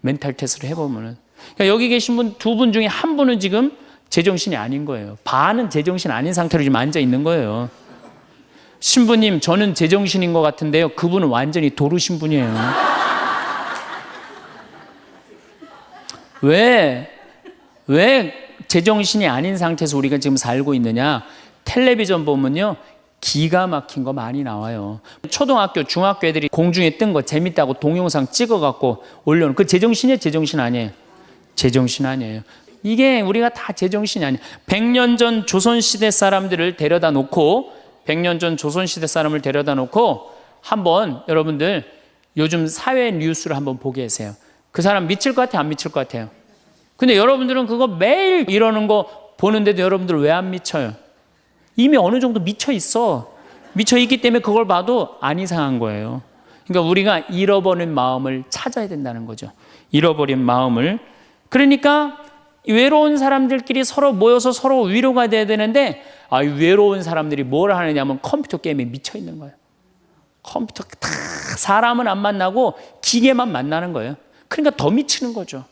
멘탈 테스트를 해보면은. 그러니까 여기 계신 분 두 분 중에 한 분은 지금 제정신이 아닌 거예요. 반은 제정신 아닌 상태로 지금 앉아 있는 거예요. 신부님, 저는 제정신인 것 같은데요, 그분은 완전히 도루 신분이에요. 왜 제정신이 아닌 상태에서 우리가 지금 살고 있느냐? 텔레비전 보면요, 기가 막힌 거 많이 나와요. 초등학교, 중학교 애들이 공중에 뜬 거 재밌다고 동영상 찍어갖고 올려놓은, 그 제정신이에요? 제정신 아니에요? 제정신 아니에요. 이게 우리가 다 제정신이 아니에요. 100년 전 조선시대 사람들을 데려다 놓고, 100년 전 조선시대 사람을 데려다 놓고 한번 여러분들 요즘 사회 뉴스를 한번 보게 하세요. 그 사람 미칠 것 같아요? 안 미칠 것 같아요? 근데 여러분들은 그거 매일 이러는 거 보는데도 여러분들 왜 안 미쳐요? 이미 어느 정도 미쳐 있어. 미쳐 있기 때문에 그걸 봐도 안 이상한 거예요. 그러니까 우리가 잃어버린 마음을 찾아야 된다는 거죠. 잃어버린 마음을. 그러니까 외로운 사람들끼리 서로 모여서 서로 위로가 돼야 되는데 외로운 사람들이 뭘 하느냐면 컴퓨터 게임에 미쳐 있는 거예요. 컴퓨터 다 사람은 안 만나고 기계만 만나는 거예요. 그러니까 더 미치는 거죠.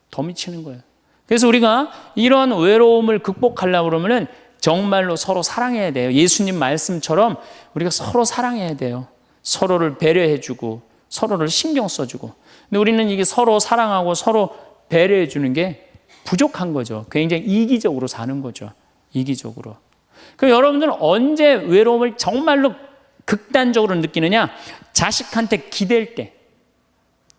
더 미치는 거예요. 그래서 우리가 이런 외로움을 극복하려고 그러면은 정말로 서로 사랑해야 돼요. 예수님 말씀처럼 우리가 서로 사랑해야 돼요. 서로를 배려해주고 서로를 신경 써주고. 근데 우리는 이게 서로 사랑하고 서로 배려해주는 게 부족한 거죠. 굉장히 이기적으로 사는 거죠. 이기적으로. 그럼 여러분들은 언제 외로움을 정말로 극단적으로 느끼느냐? 자식한테 기댈 때.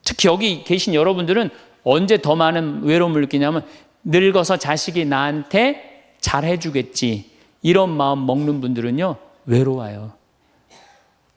특히 여기 계신 여러분들은 언제 더 많은 외로움을 느끼냐면 늙어서 자식이 나한테 잘해주겠지 이런 마음 먹는 분들은요 외로워요.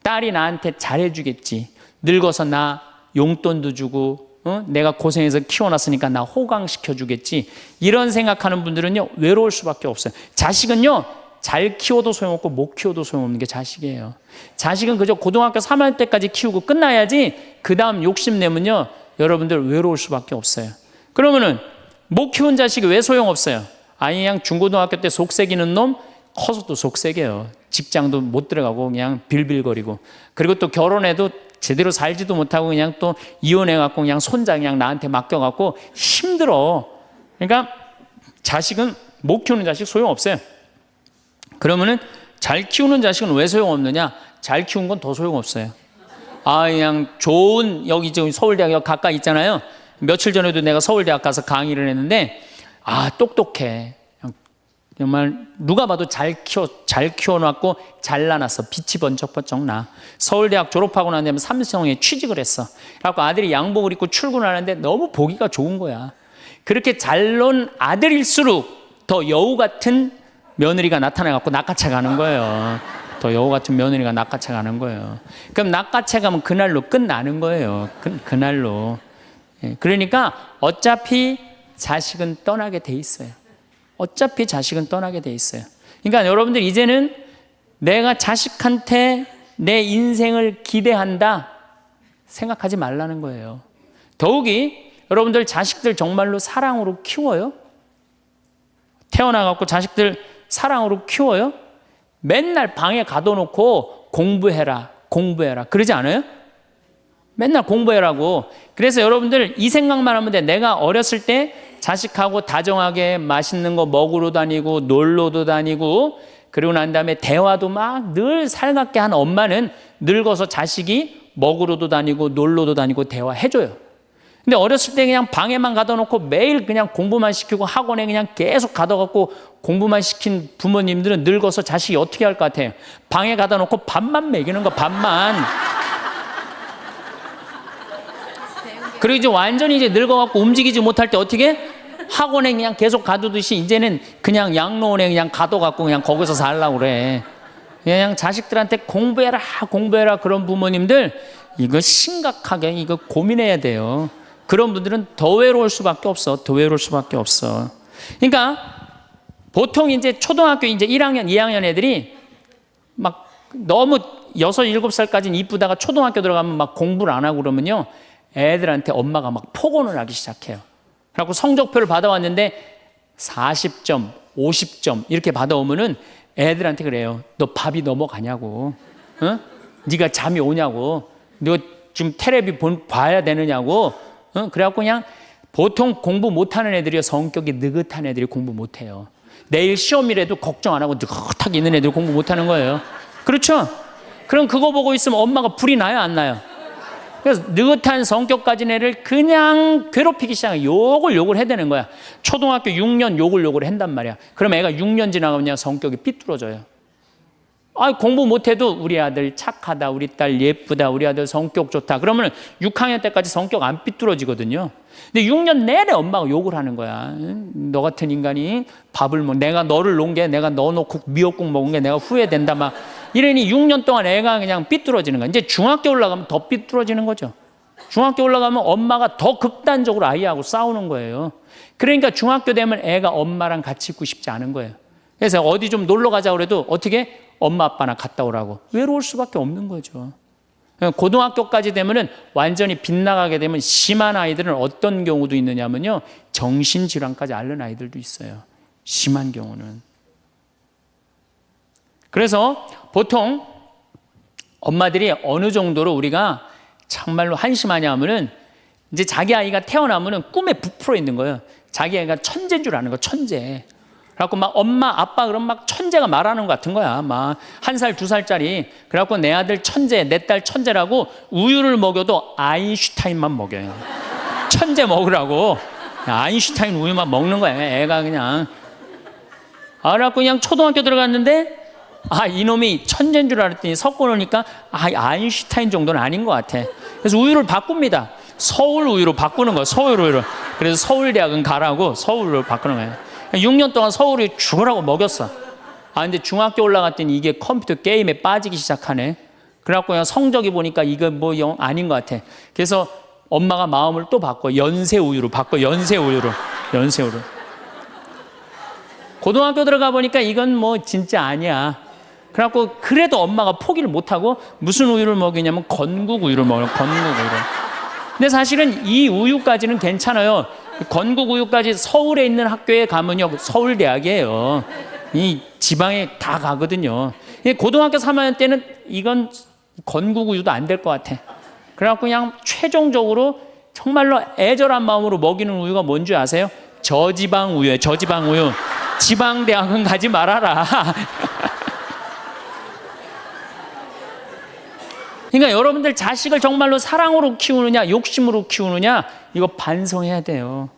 딸이 나한테 잘해주겠지, 늙어서 나 용돈도 주고 내가 고생해서 키워놨으니까 나 호강시켜주겠지 이런 생각하는 분들은요 외로울 수밖에 없어요. 자식은요 잘 키워도 소용없고 못 키워도 소용없는 게 자식이에요. 자식은 그저 고등학교 3학년 때까지 키우고 끝나야지 그 다음 욕심내면요 여러분들 외로울 수밖에 없어요. 그러면은 못 키운 자식이 왜 소용없어요? 그냥 중고등학교 때 속새기는 놈 커서도 속새겨요. 직장도 못 들어가고 그냥 빌빌거리고, 그리고 또 결혼해도 제대로 살지도 못하고 그냥 또 이혼해갖고 그냥 손자 그냥 나한테 맡겨갖고 힘들어. 그러니까 자식은 못 키우는 자식 소용없어요. 그러면은 잘 키우는 자식은 왜 소용없느냐? 잘 키운 건 더 소용없어요. 그냥 좋은, 여기 지금 서울대학 가까이 있잖아요. 며칠 전에도 내가 서울대학 가서 강의를 했는데 똑똑해. 정말 누가 봐도 잘 키워놨고 잘라놨어. 빛이 번쩍번쩍 나. 서울대학 졸업하고 난 다음에 삼성에 취직을 했어. 그래갖고 아들이 양복을 입고 출근하는데 너무 보기가 좋은 거야. 그렇게 잘 논 아들일수록 더 여우 같은 며느리가 나타나갖고 낚아채 가는 거예요. 더 여우 같은 며느리가 낚아채 가는 거예요. 그럼 낚아채 가면 그날로 끝나는 거예요. 그날로. 그러니까 어차피 자식은 떠나게 돼 있어요. 어차피 자식은 떠나게 돼 있어요. 그러니까 여러분들 이제는 내가 자식한테 내 인생을 기대한다 생각하지 말라는 거예요. 더욱이 여러분들 자식들 정말로 사랑으로 키워요? 태어나갖고 자식들 사랑으로 키워요? 맨날 방에 가둬놓고 공부해라 그러지 않아요? 맨날 공부해라고. 그래서 여러분들 이 생각만 하면 돼. 내가 어렸을 때 자식하고 다정하게 맛있는 거 먹으러 다니고 놀러도 다니고, 그리고 난 다음에 대화도 막 늘 살갑게 한 엄마는 늙어서 자식이 먹으러도 다니고 놀러도 다니고 대화해줘요. 근데 어렸을 때 그냥 방에만 가둬놓고 매일 그냥 공부만 시키고 학원에 그냥 계속 가둬갖고 공부만 시킨 부모님들은 늙어서 자식이 어떻게 할 것 같아요? 방에 가둬놓고 밥만 먹이는 거, 밥만. 그리고 이제 완전히 이제 늙어갖고 움직이지 못할 때 어떻게? 학원에 그냥 계속 가두듯이 이제는 그냥 양로원에 그냥 가둬갖고 그냥 거기서 살라고 그래. 그냥 자식들한테 공부해라 그런 부모님들 이거 심각하게 이거 고민해야 돼요. 그런 분들은 더 외로울 수밖에 없어. 더 외로울 수밖에 없어. 그러니까 보통 이제 초등학교 이제 1학년, 2학년 애들이 막 너무 6, 7살까지는 이쁘다가 초등학교 들어가면 막 공부를 안 하고 그러면요. 애들한테 엄마가 막 폭언을 하기 시작해요. 그래갖고 성적표를 받아왔는데 40점, 50점 이렇게 받아오면은 애들한테 그래요. 너 밥이 넘어가냐고. 어? 네가 잠이 오냐고. 너 지금 텔레비 봐야 되느냐고. 그래갖고 그냥 보통 공부 못하는 애들이요. 성격이 느긋한 애들이 공부 못해요. 내일 시험이라도 걱정 안 하고 느긋하게 있는 애들이 공부 못하는 거예요. 그렇죠? 그럼 그거 보고 있으면 엄마가 불이 나요, 안 나요? 그래서 느긋한 성격 가진 애를 그냥 괴롭히기 시작해. 욕을 해야 되는 거야. 초등학교 6년 욕을 한단 말이야. 그럼 애가 6년 지나가면 성격이 삐뚤어져요. 공부 못해도 우리 아들 착하다, 우리 딸 예쁘다, 우리 아들 성격 좋다. 그러면 6학년 때까지 성격 안 삐뚤어지거든요. 근데 6년 내내 엄마가 욕을 하는 거야. 너 같은 인간이 밥을 내가 너를 놓은 게, 내가 너 놓고 미역국 먹은 게 내가 후회된다 막 이러니 6년 동안 애가 그냥 삐뚤어지는 거야. 이제 중학교 올라가면 더 삐뚤어지는 거죠. 중학교 올라가면 엄마가 더 극단적으로 아이하고 싸우는 거예요. 그러니까 중학교 되면 애가 엄마랑 같이 있고 싶지 않은 거예요. 그래서 어디 좀 놀러 가자고 그래도 어떻게? 엄마 아빠나 갔다 오라고. 외로울 수밖에 없는 거죠. 고등학교까지 되면은 완전히 빗나가게 되면 심한 아이들은 어떤 경우도 있느냐면요, 정신질환까지 앓는 아이들도 있어요. 심한 경우는. 그래서 보통 엄마들이 어느 정도로 우리가 정말로 한심하냐 하면은 이제 자기 아이가 태어나면은 꿈에 부풀어 있는 거예요. 자기 아이가 천재인 줄 아는 거, 천재. 그래갖고 막 엄마, 아빠 그럼 막 천재가 말하는 것 같은 거야. 막 1살, 2살짜리. 그래갖고 내 아들 천재, 내 딸 천재라고 우유를 먹여도 아인슈타인만 먹여요. 천재 먹으라고. 아인슈타인 우유만 먹는 거야. 애가 그냥. 그래갖고 그냥 초등학교 들어갔는데 이놈이 천재인 줄 알았더니 섞어 놓으니까 아인슈타인 정도는 아닌 것 같아. 그래서 우유를 바꿉니다. 서울 우유로 바꾸는 거야. 서울 우유로. 그래서 서울대학은 가라고 서울로 바꾸는 거예요. 6년 동안 서울이 죽으라고 먹였어. 근데 중학교 올라갔더니 이게 컴퓨터 게임에 빠지기 시작하네. 그래갖고 그냥 성적이 보니까 이거 뭐 영 아닌 것 같아. 그래서 엄마가 마음을 또 바꿔. 연세 우유로 바꿔. 연세 우유로. 고등학교 들어가 보니까 이건 뭐 진짜 아니야. 그래갖고 그래도 엄마가 포기를 못하고 무슨 우유를 먹이냐면 건국 우유를 먹어요. 건국 우유를. 근데 사실은 이 우유까지는 괜찮아요. 건국 우유까지 서울에 있는 학교에 가면요, 서울대학이에요. 이 지방에 다 가거든요. 고등학교 3학년 때는 이건 건국 우유도 안 될 것 같아. 그래갖고 그냥 최종적으로 정말로 애절한 마음으로 먹이는 우유가 뭔지 아세요? 저지방 우유예요. 저지방 우유. 지방대학은 가지 말아라. 그러니까 여러분들 자식을 정말로 사랑으로 키우느냐 욕심으로 키우느냐 이거 반성해야 돼요.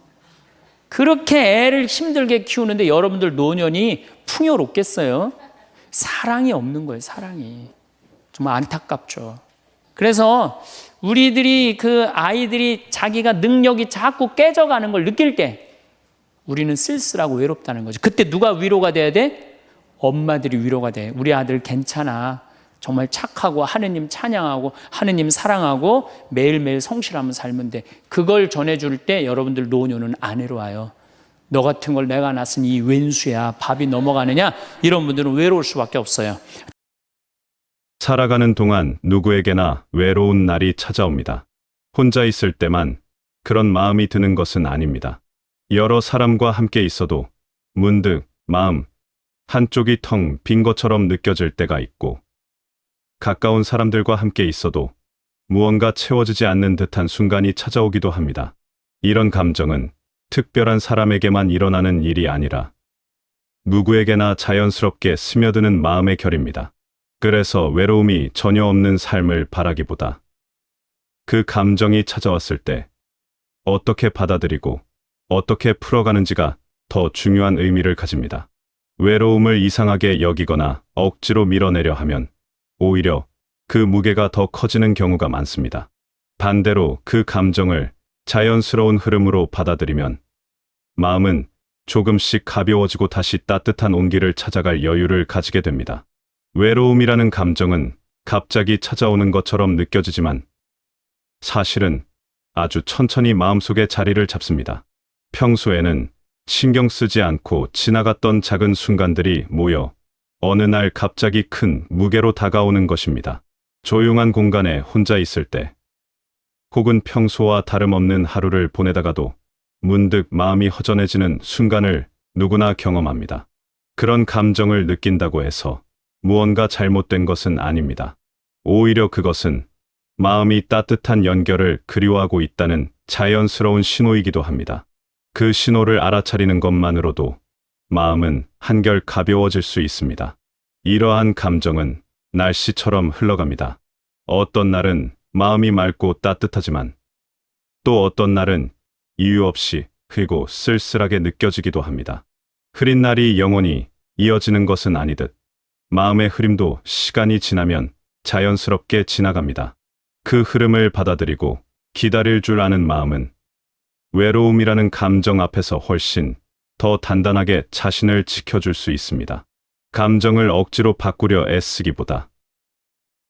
그렇게 애를 힘들게 키우는데 여러분들 노년이 풍요롭겠어요? 사랑이 없는 거예요. 사랑이. 정말 안타깝죠. 그래서 우리들이 그 아이들이 자기가 능력이 자꾸 깨져가는 걸 느낄 때 우리는 쓸쓸하고 외롭다는 거죠. 그때 누가 위로가 돼야 돼? 엄마들이 위로가 돼. 우리 아들 괜찮아. 정말 착하고 하느님 찬양하고 하느님 사랑하고 매일매일 성실하면 살면 돼. 그걸 전해줄 때 여러분들 노년은 안 외로워요. 너 같은 걸 내가 낳았으니 이 웬수야. 밥이 넘어가느냐? 이런 분들은 외로울 수밖에 없어요. 살아가는 동안 누구에게나 외로운 날이 찾아옵니다. 혼자 있을 때만 그런 마음이 드는 것은 아닙니다. 여러 사람과 함께 있어도 문득 마음 한쪽이 텅 빈 것처럼 느껴질 때가 있고, 가까운 사람들과 함께 있어도 무언가 채워지지 않는 듯한 순간이 찾아오기도 합니다. 이런 감정은 특별한 사람에게만 일어나는 일이 아니라 누구에게나 자연스럽게 스며드는 마음의 결입니다. 그래서 외로움이 전혀 없는 삶을 바라기보다 그 감정이 찾아왔을 때 어떻게 받아들이고 어떻게 풀어가는지가 더 중요한 의미를 가집니다. 외로움을 이상하게 여기거나 억지로 밀어내려 하면 오히려 그 무게가 더 커지는 경우가 많습니다. 반대로 그 감정을 자연스러운 흐름으로 받아들이면 마음은 조금씩 가벼워지고 다시 따뜻한 온기를 찾아갈 여유를 가지게 됩니다. 외로움이라는 감정은 갑자기 찾아오는 것처럼 느껴지지만 사실은 아주 천천히 마음속에 자리를 잡습니다. 평소에는 신경 쓰지 않고 지나갔던 작은 순간들이 모여 어느 날 갑자기 큰 무게로 다가오는 것입니다. 조용한 공간에 혼자 있을 때, 혹은 평소와 다름없는 하루를 보내다가도 문득 마음이 허전해지는 순간을 누구나 경험합니다. 그런 감정을 느낀다고 해서 무언가 잘못된 것은 아닙니다. 오히려 그것은 마음이 따뜻한 연결을 그리워하고 있다는 자연스러운 신호이기도 합니다. 그 신호를 알아차리는 것만으로도 마음은 한결 가벼워질 수 있습니다. 이러한 감정은 날씨처럼 흘러갑니다. 어떤 날은 마음이 맑고 따뜻하지만 또 어떤 날은 이유 없이 흐리고 쓸쓸하게 느껴지기도 합니다. 흐린 날이 영원히 이어지는 것은 아니듯 마음의 흐림도 시간이 지나면 자연스럽게 지나갑니다. 그 흐름을 받아들이고 기다릴 줄 아는 마음은 외로움이라는 감정 앞에서 훨씬 더 단단하게 자신을 지켜줄 수 있습니다. 감정을 억지로 바꾸려 애쓰기보다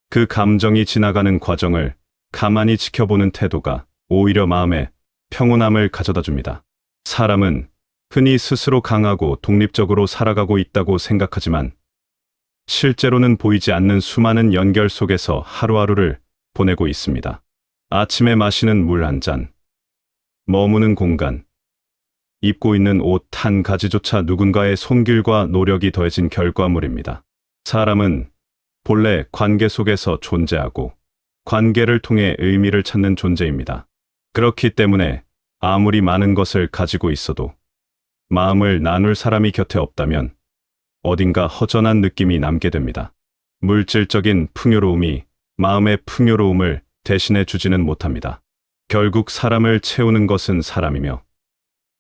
그 감정이 지나가는 과정을 가만히 지켜보는 태도가 오히려 마음에 평온함을 가져다 줍니다. 사람은 흔히 스스로 강하고 독립적으로 살아가고 있다고 생각하지만 실제로는 보이지 않는 수많은 연결 속에서 하루하루를 보내고 있습니다. 아침에 마시는 물 한 잔, 머무는 공간, 입고 있는 옷 한 가지조차 누군가의 손길과 노력이 더해진 결과물입니다. 사람은 본래 관계 속에서 존재하고 관계를 통해 의미를 찾는 존재입니다. 그렇기 때문에 아무리 많은 것을 가지고 있어도 마음을 나눌 사람이 곁에 없다면 어딘가 허전한 느낌이 남게 됩니다. 물질적인 풍요로움이 마음의 풍요로움을 대신해 주지는 못합니다. 결국 사람을 채우는 것은 사람이며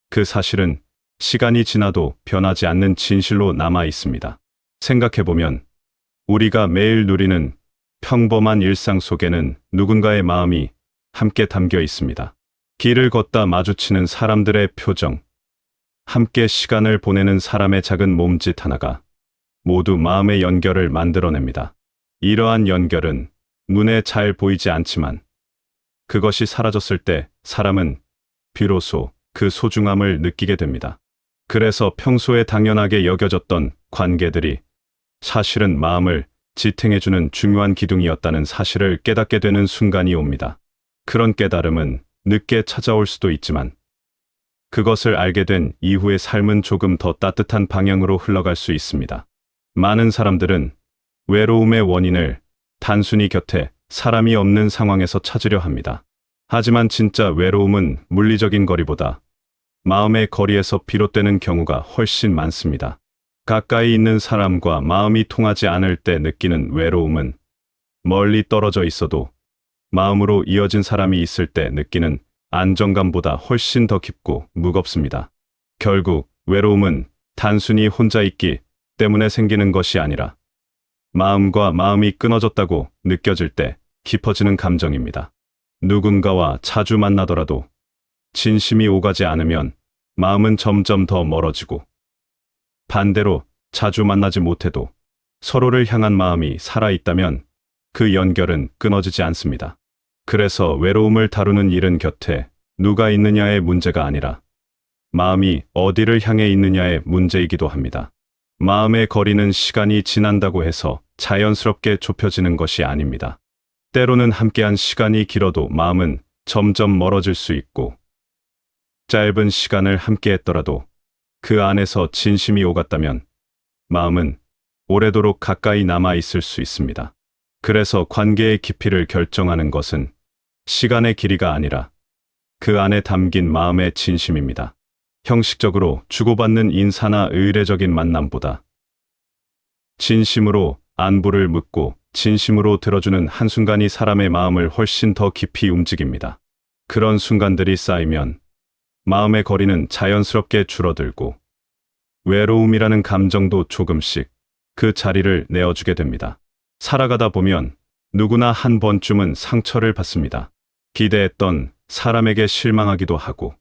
그 사실은 시간이 지나도 변하지 않는 진실로 남아 있습니다. 생각해보면 우리가 매일 누리는 평범한 일상 속에는 누군가의 마음이 함께 담겨 있습니다. 길을 걷다 마주치는 사람들의 표정, 함께 시간을 보내는 사람의 작은 몸짓 하나가 모두 마음의 연결을 만들어냅니다. 이러한 연결은 눈에 잘 보이지 않지만 그것이 사라졌을 때 사람은 비로소 그 소중함을 느끼게 됩니다. 그래서 평소에 당연하게 여겨졌던 관계들이 사실은 마음을 지탱해주는 중요한 기둥이었다는 사실을 깨닫게 되는 순간이 옵니다. 그런 깨달음은 늦게 찾아올 수도 있지만 그것을 알게 된 이후의 삶은 조금 더 따뜻한 방향으로 흘러갈 수 있습니다. 많은 사람들은 외로움의 원인을 단순히 곁에 사람이 없는 상황에서 찾으려 합니다. 하지만 진짜 외로움은 물리적인 거리보다 마음의 거리에서 비롯되는 경우가 훨씬 많습니다. 가까이 있는 사람과 마음이 통하지 않을 때 느끼는 외로움은 멀리 떨어져 있어도 마음으로 이어진 사람이 있을 때 느끼는 안정감보다 훨씬 더 깊고 무겁습니다. 결국 외로움은 단순히 혼자 있기 때문에 생기는 것이 아니라 마음과 마음이 끊어졌다고 느껴질 때 깊어지는 감정입니다. 누군가와 자주 만나더라도 진심이 오가지 않으면 마음은 점점 더 멀어지고 반대로 자주 만나지 못해도 서로를 향한 마음이 살아있다면 그 연결은 끊어지지 않습니다. 그래서 외로움을 다루는 일은 곁에 누가 있느냐의 문제가 아니라 마음이 어디를 향해 있느냐의 문제이기도 합니다. 마음의 거리는 시간이 지난다고 해서 자연스럽게 좁혀지는 것이 아닙니다. 때로는 함께한 시간이 길어도 마음은 점점 멀어질 수 있고 짧은 시간을 함께했더라도 그 안에서 진심이 오갔다면 마음은 오래도록 가까이 남아 있을 수 있습니다. 그래서 관계의 깊이를 결정하는 것은 시간의 길이가 아니라 그 안에 담긴 마음의 진심입니다. 형식적으로 주고받는 인사나 의례적인 만남보다 진심으로 안부를 묻고 진심으로 들어주는 한순간이 사람의 마음을 훨씬 더 깊이 움직입니다. 그런 순간들이 쌓이면 마음의 거리는 자연스럽게 줄어들고 외로움이라는 감정도 조금씩 그 자리를 내어주게 됩니다. 살아가다 보면 누구나 한 번쯤은 상처를 받습니다. 기대했던 사람에게 실망하기도 하고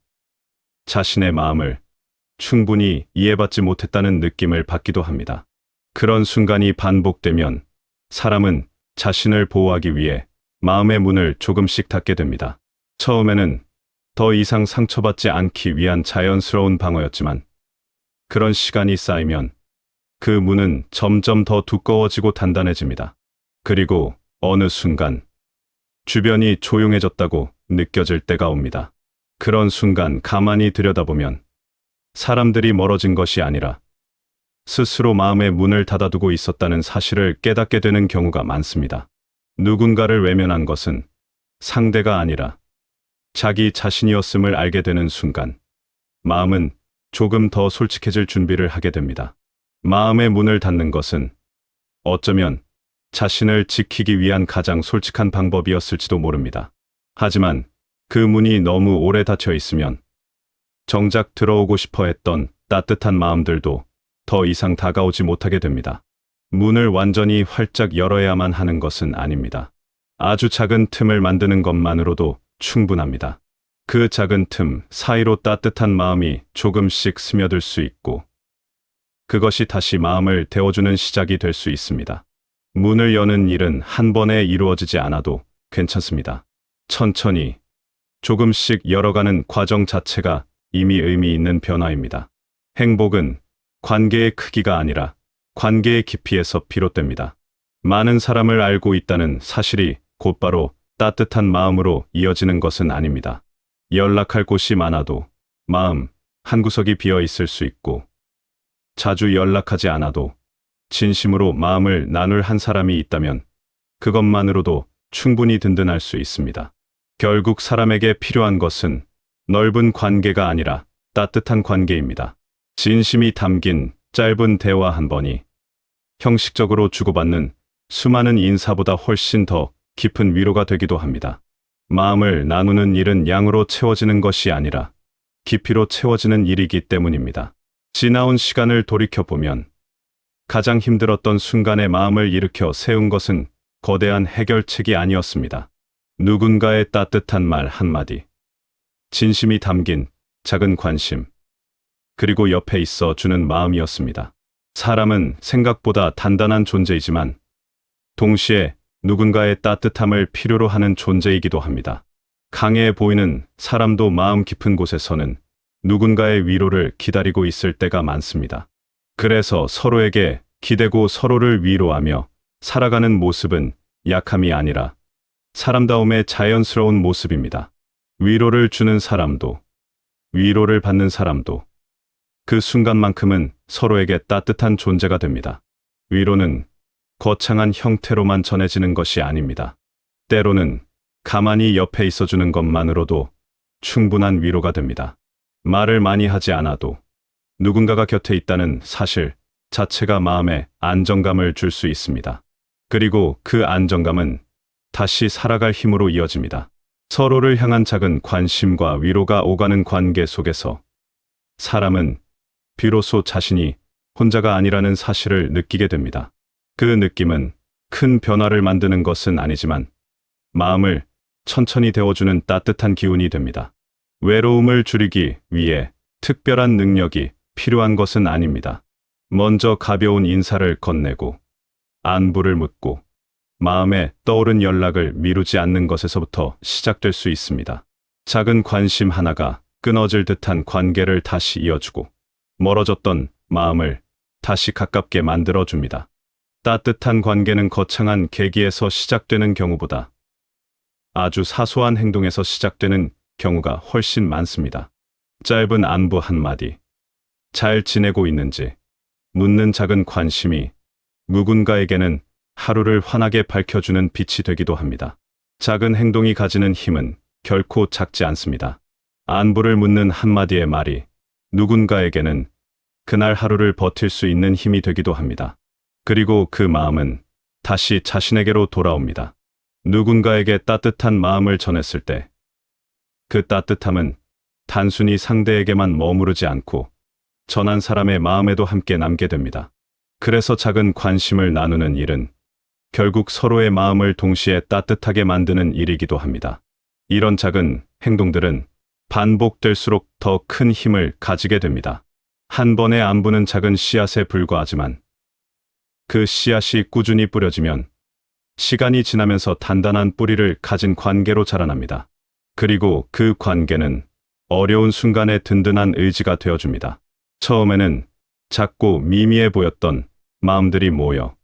자신의 마음을 충분히 이해받지 못했다는 느낌을 받기도 합니다. 그런 순간이 반복되면 사람은 자신을 보호하기 위해 마음의 문을 조금씩 닫게 됩니다. 처음에는 더 이상 상처받지 않기 위한 자연스러운 방어였지만 그런 시간이 쌓이면 그 문은 점점 더 두꺼워지고 단단해집니다. 그리고 어느 순간 주변이 조용해졌다고 느껴질 때가 옵니다. 그런 순간 가만히 들여다보면 사람들이 멀어진 것이 아니라 스스로 마음의 문을 닫아두고 있었다는 사실을 깨닫게 되는 경우가 많습니다. 누군가를 외면한 것은 상대가 아니라 자기 자신이었음을 알게 되는 순간 마음은 조금 더 솔직해질 준비를 하게 됩니다. 마음의 문을 닫는 것은 어쩌면 자신을 지키기 위한 가장 솔직한 방법이었을지도 모릅니다. 하지만 그 문이 너무 오래 닫혀 있으면 정작 들어오고 싶어 했던 따뜻한 마음들도 더 이상 다가오지 못하게 됩니다. 문을 완전히 활짝 열어야만 하는 것은 아닙니다. 아주 작은 틈을 만드는 것만으로도 충분합니다. 그 작은 틈 사이로 따뜻한 마음이 조금씩 스며들 수 있고 그것이 다시 마음을 데워주는 시작이 될 수 있습니다. 문을 여는 일은 한 번에 이루어지지 않아도 괜찮습니다. 천천히 조금씩 열어가는 과정 자체가 이미 의미 있는 변화입니다. 행복은 관계의 크기가 아니라 관계의 깊이에서 비롯됩니다. 많은 사람을 알고 있다는 사실이 곧바로 따뜻한 마음으로 이어지는 것은 아닙니다. 연락할 곳이 많아도 마음 한구석이 비어 있을 수 있고, 자주 연락하지 않아도 진심으로 마음을 나눌 한 사람이 있다면 그것만으로도 충분히 든든할 수 있습니다. 결국 사람에게 필요한 것은 넓은 관계가 아니라 따뜻한 관계입니다. 진심이 담긴 짧은 대화 한 번이 형식적으로 주고받는 수많은 인사보다 훨씬 더 깊은 위로가 되기도 합니다. 마음을 나누는 일은 양으로 채워지는 것이 아니라 깊이로 채워지는 일이기 때문입니다. 지나온 시간을 돌이켜보면 가장 힘들었던 순간에 마음을 일으켜 세운 것은 거대한 해결책이 아니었습니다. 누군가의 따뜻한 말 한마디, 진심이 담긴 작은 관심, 그리고 옆에 있어 주는 마음이었습니다. 사람은 생각보다 단단한 존재이지만 동시에 누군가의 따뜻함을 필요로 하는 존재이기도 합니다. 강해 보이는 사람도 마음 깊은 곳에서는 누군가의 위로를 기다리고 있을 때가 많습니다. 그래서 서로에게 기대고 서로를 위로하며 살아가는 모습은 약함이 아니라 사람다움의 자연스러운 모습입니다. 위로를 주는 사람도, 위로를 받는 사람도 그 순간만큼은 서로에게 따뜻한 존재가 됩니다. 위로는 거창한 형태로만 전해지는 것이 아닙니다. 때로는 가만히 옆에 있어주는 것만으로도 충분한 위로가 됩니다. 말을 많이 하지 않아도 누군가가 곁에 있다는 사실 자체가 마음에 안정감을 줄 수 있습니다. 그리고 그 안정감은 다시 살아갈 힘으로 이어집니다. 서로를 향한 작은 관심과 위로가 오가는 관계 속에서 사람은 비로소 자신이 혼자가 아니라는 사실을 느끼게 됩니다. 그 느낌은 큰 변화를 만드는 것은 아니지만 마음을 천천히 데워주는 따뜻한 기운이 됩니다. 외로움을 줄이기 위해 특별한 능력이 필요한 것은 아닙니다. 먼저 가벼운 인사를 건네고 안부를 묻고 마음에 떠오른 연락을 미루지 않는 것에서부터 시작될 수 있습니다. 작은 관심 하나가 끊어질 듯한 관계를 다시 이어주고 멀어졌던 마음을 다시 가깝게 만들어줍니다. 따뜻한 관계는 거창한 계기에서 시작되는 경우보다 아주 사소한 행동에서 시작되는 경우가 훨씬 많습니다. 짧은 안부 한마디, 잘 지내고 있는지 묻는 작은 관심이 누군가에게는 하루를 환하게 밝혀주는 빛이 되기도 합니다. 작은 행동이 가지는 힘은 결코 작지 않습니다. 안부를 묻는 한마디의 말이 누군가에게는 그날 하루를 버틸 수 있는 힘이 되기도 합니다. 그리고 그 마음은 다시 자신에게로 돌아옵니다. 누군가에게 따뜻한 마음을 전했을 때 그 따뜻함은 단순히 상대에게만 머무르지 않고 전한 사람의 마음에도 함께 남게 됩니다. 그래서 작은 관심을 나누는 일은 결국 서로의 마음을 동시에 따뜻하게 만드는 일이기도 합니다. 이런 작은 행동들은 반복될수록 더 큰 힘을 가지게 됩니다. 한 번의 안부는 작은 씨앗에 불과하지만 그 씨앗이 꾸준히 뿌려지면 시간이 지나면서 단단한 뿌리를 가진 관계로 자라납니다. 그리고 그 관계는 어려운 순간에 든든한 의지가 되어줍니다. 처음에는 작고 미미해 보였던 마음들이 모여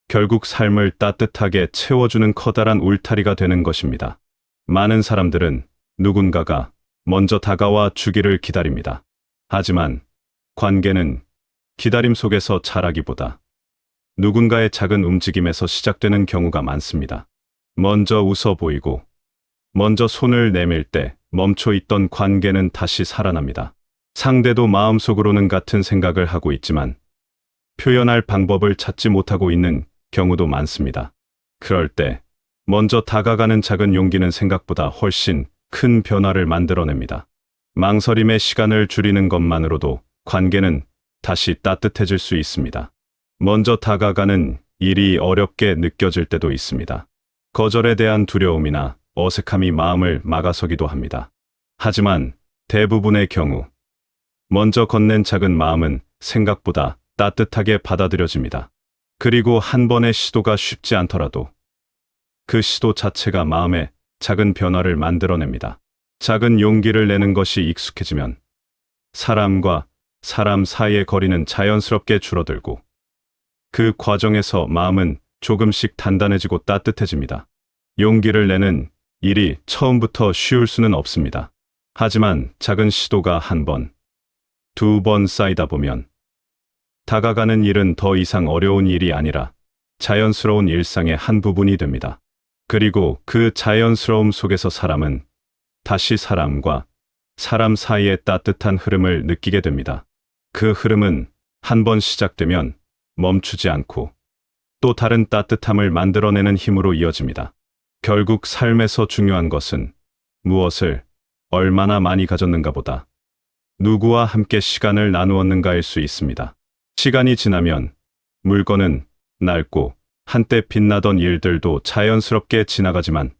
결국 삶을 따뜻하게 채워주는 커다란 울타리가 되는 것입니다. 많은 사람들은 누군가가 먼저 다가와 주기를 기다립니다. 하지만 관계는 기다림 속에서 자라기보다 누군가의 작은 움직임에서 시작되는 경우가 많습니다. 먼저 웃어 보이고 먼저 손을 내밀 때 멈춰 있던 관계는 다시 살아납니다. 상대도 마음속으로는 같은 생각을 하고 있지만 표현할 방법을 찾지 못하고 있는 경우도 많습니다. 그럴 때 먼저 다가가는 작은 용기는 생각보다 훨씬 큰 변화를 만들어냅니다. 망설임의 시간을 줄이는 것만으로도 관계는 다시 따뜻해질 수 있습니다. 먼저 다가가는 일이 어렵게 느껴질 때도 있습니다. 거절에 대한 두려움이나 어색함이 마음을 막아서기도 합니다. 하지만 대부분의 경우 먼저 건넨 작은 마음은 생각보다 따뜻하게 받아들여집니다. 그리고 한 번의 시도가 쉽지 않더라도 그 시도 자체가 마음에 작은 변화를 만들어냅니다. 작은 용기를 내는 것이 익숙해지면 사람과 사람 사이의 거리는 자연스럽게 줄어들고 그 과정에서 마음은 조금씩 단단해지고 따뜻해집니다. 용기를 내는 일이 처음부터 쉬울 수는 없습니다. 하지만 작은 시도가 한 번, 두 번 쌓이다 보면 다가가는 일은 더 이상 어려운 일이 아니라 자연스러운 일상의 한 부분이 됩니다. 그리고 그 자연스러움 속에서 사람은 다시 사람과 사람 사이의 따뜻한 흐름을 느끼게 됩니다. 그 흐름은 한 번 시작되면 멈추지 않고 또 다른 따뜻함을 만들어내는 힘으로 이어집니다. 결국 삶에서 중요한 것은 무엇을 얼마나 많이 가졌는가 보다 누구와 함께 시간을 나누었는가일 수 있습니다. 시간이 지나면 물건은 낡고 한때 빛나던 일들도 자연스럽게 지나가지만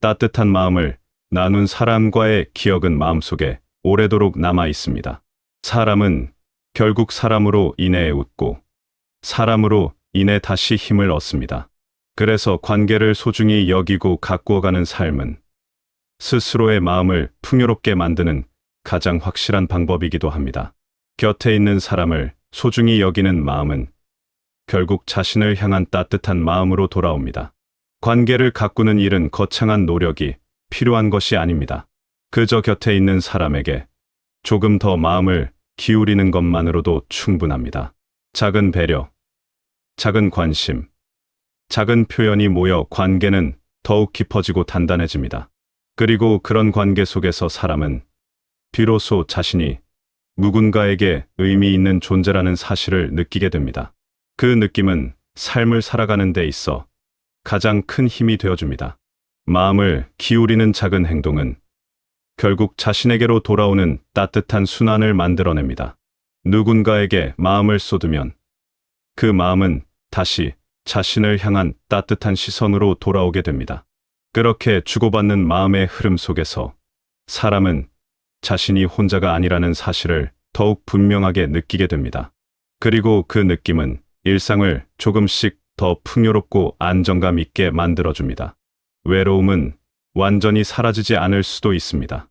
따뜻한 마음을 나눈 사람과의 기억은 마음속에 오래도록 남아 있습니다. 사람은 결국 사람으로 인해 웃고 사람으로 인해 다시 힘을 얻습니다. 그래서 관계를 소중히 여기고 가꾸어가는 삶은 스스로의 마음을 풍요롭게 만드는 가장 확실한 방법이기도 합니다. 곁에 있는 사람을 소중히 여기는 마음은 결국 자신을 향한 따뜻한 마음으로 돌아옵니다. 관계를 가꾸는 일은 거창한 노력이 필요한 것이 아닙니다. 그저 곁에 있는 사람에게 조금 더 마음을 기울이는 것만으로도 충분합니다. 작은 배려, 작은 관심, 작은 표현이 모여 관계는 더욱 깊어지고 단단해집니다. 그리고 그런 관계 속에서 사람은 비로소 자신이 누군가에게 의미 있는 존재라는 사실을 느끼게 됩니다. 그 느낌은 삶을 살아가는 데 있어 가장 큰 힘이 되어줍니다. 마음을 기울이는 작은 행동은 결국 자신에게로 돌아오는 따뜻한 순환을 만들어냅니다. 누군가에게 마음을 쏟으면 그 마음은 다시 자신을 향한 따뜻한 시선으로 돌아오게 됩니다. 그렇게 주고받는 마음의 흐름 속에서 사람은 자신이 혼자가 아니라는 사실을 더욱 분명하게 느끼게 됩니다. 그리고 그 느낌은 일상을 조금씩 더 풍요롭고 안정감 있게 만들어줍니다. 외로움은 완전히 사라지지 않을 수도 있습니다.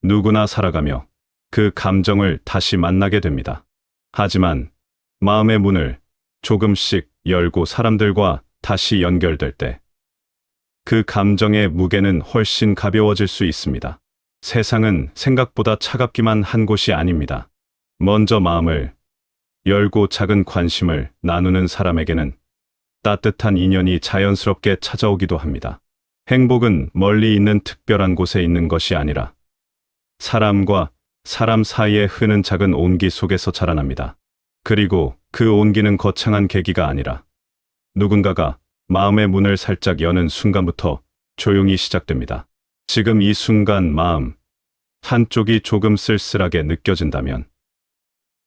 누구나 살아가며 그 감정을 다시 만나게 됩니다. 하지만 마음의 문을 조금씩 열고 사람들과 다시 연결될 때 그 감정의 무게는 훨씬 가벼워질 수 있습니다. 세상은 생각보다 차갑기만 한 곳이 아닙니다. 먼저 마음을 열고 작은 관심을 나누는 사람에게는 따뜻한 인연이 자연스럽게 찾아오기도 합니다. 행복은 멀리 있는 특별한 곳에 있는 것이 아니라 사람과 사람 사이에 흐는 작은 온기 속에서 자라납니다. 그리고 그 온기는 거창한 계기가 아니라 누군가가 마음의 문을 살짝 여는 순간부터 조용히 시작됩니다. 지금 이 순간 마음 한쪽이 조금 쓸쓸하게 느껴진다면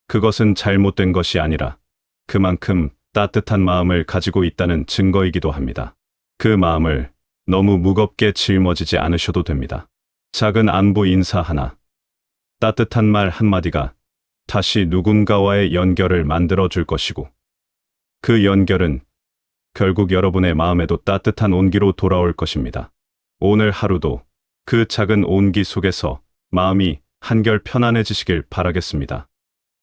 그것은 잘못된 것이 아니라 그만큼 따뜻한 마음을 가지고 있다는 증거이기도 합니다. 그 마음을 너무 무겁게 짊어지지 않으셔도 됩니다. 작은 안부 인사 하나, 따뜻한 말 한마디가 다시 누군가와의 연결을 만들어 줄 것이고 그 연결은 결국 여러분의 마음에도 따뜻한 온기로 돌아올 것입니다. 오늘 하루도 그 작은 온기 속에서 마음이 한결 편안해지시길 바라겠습니다.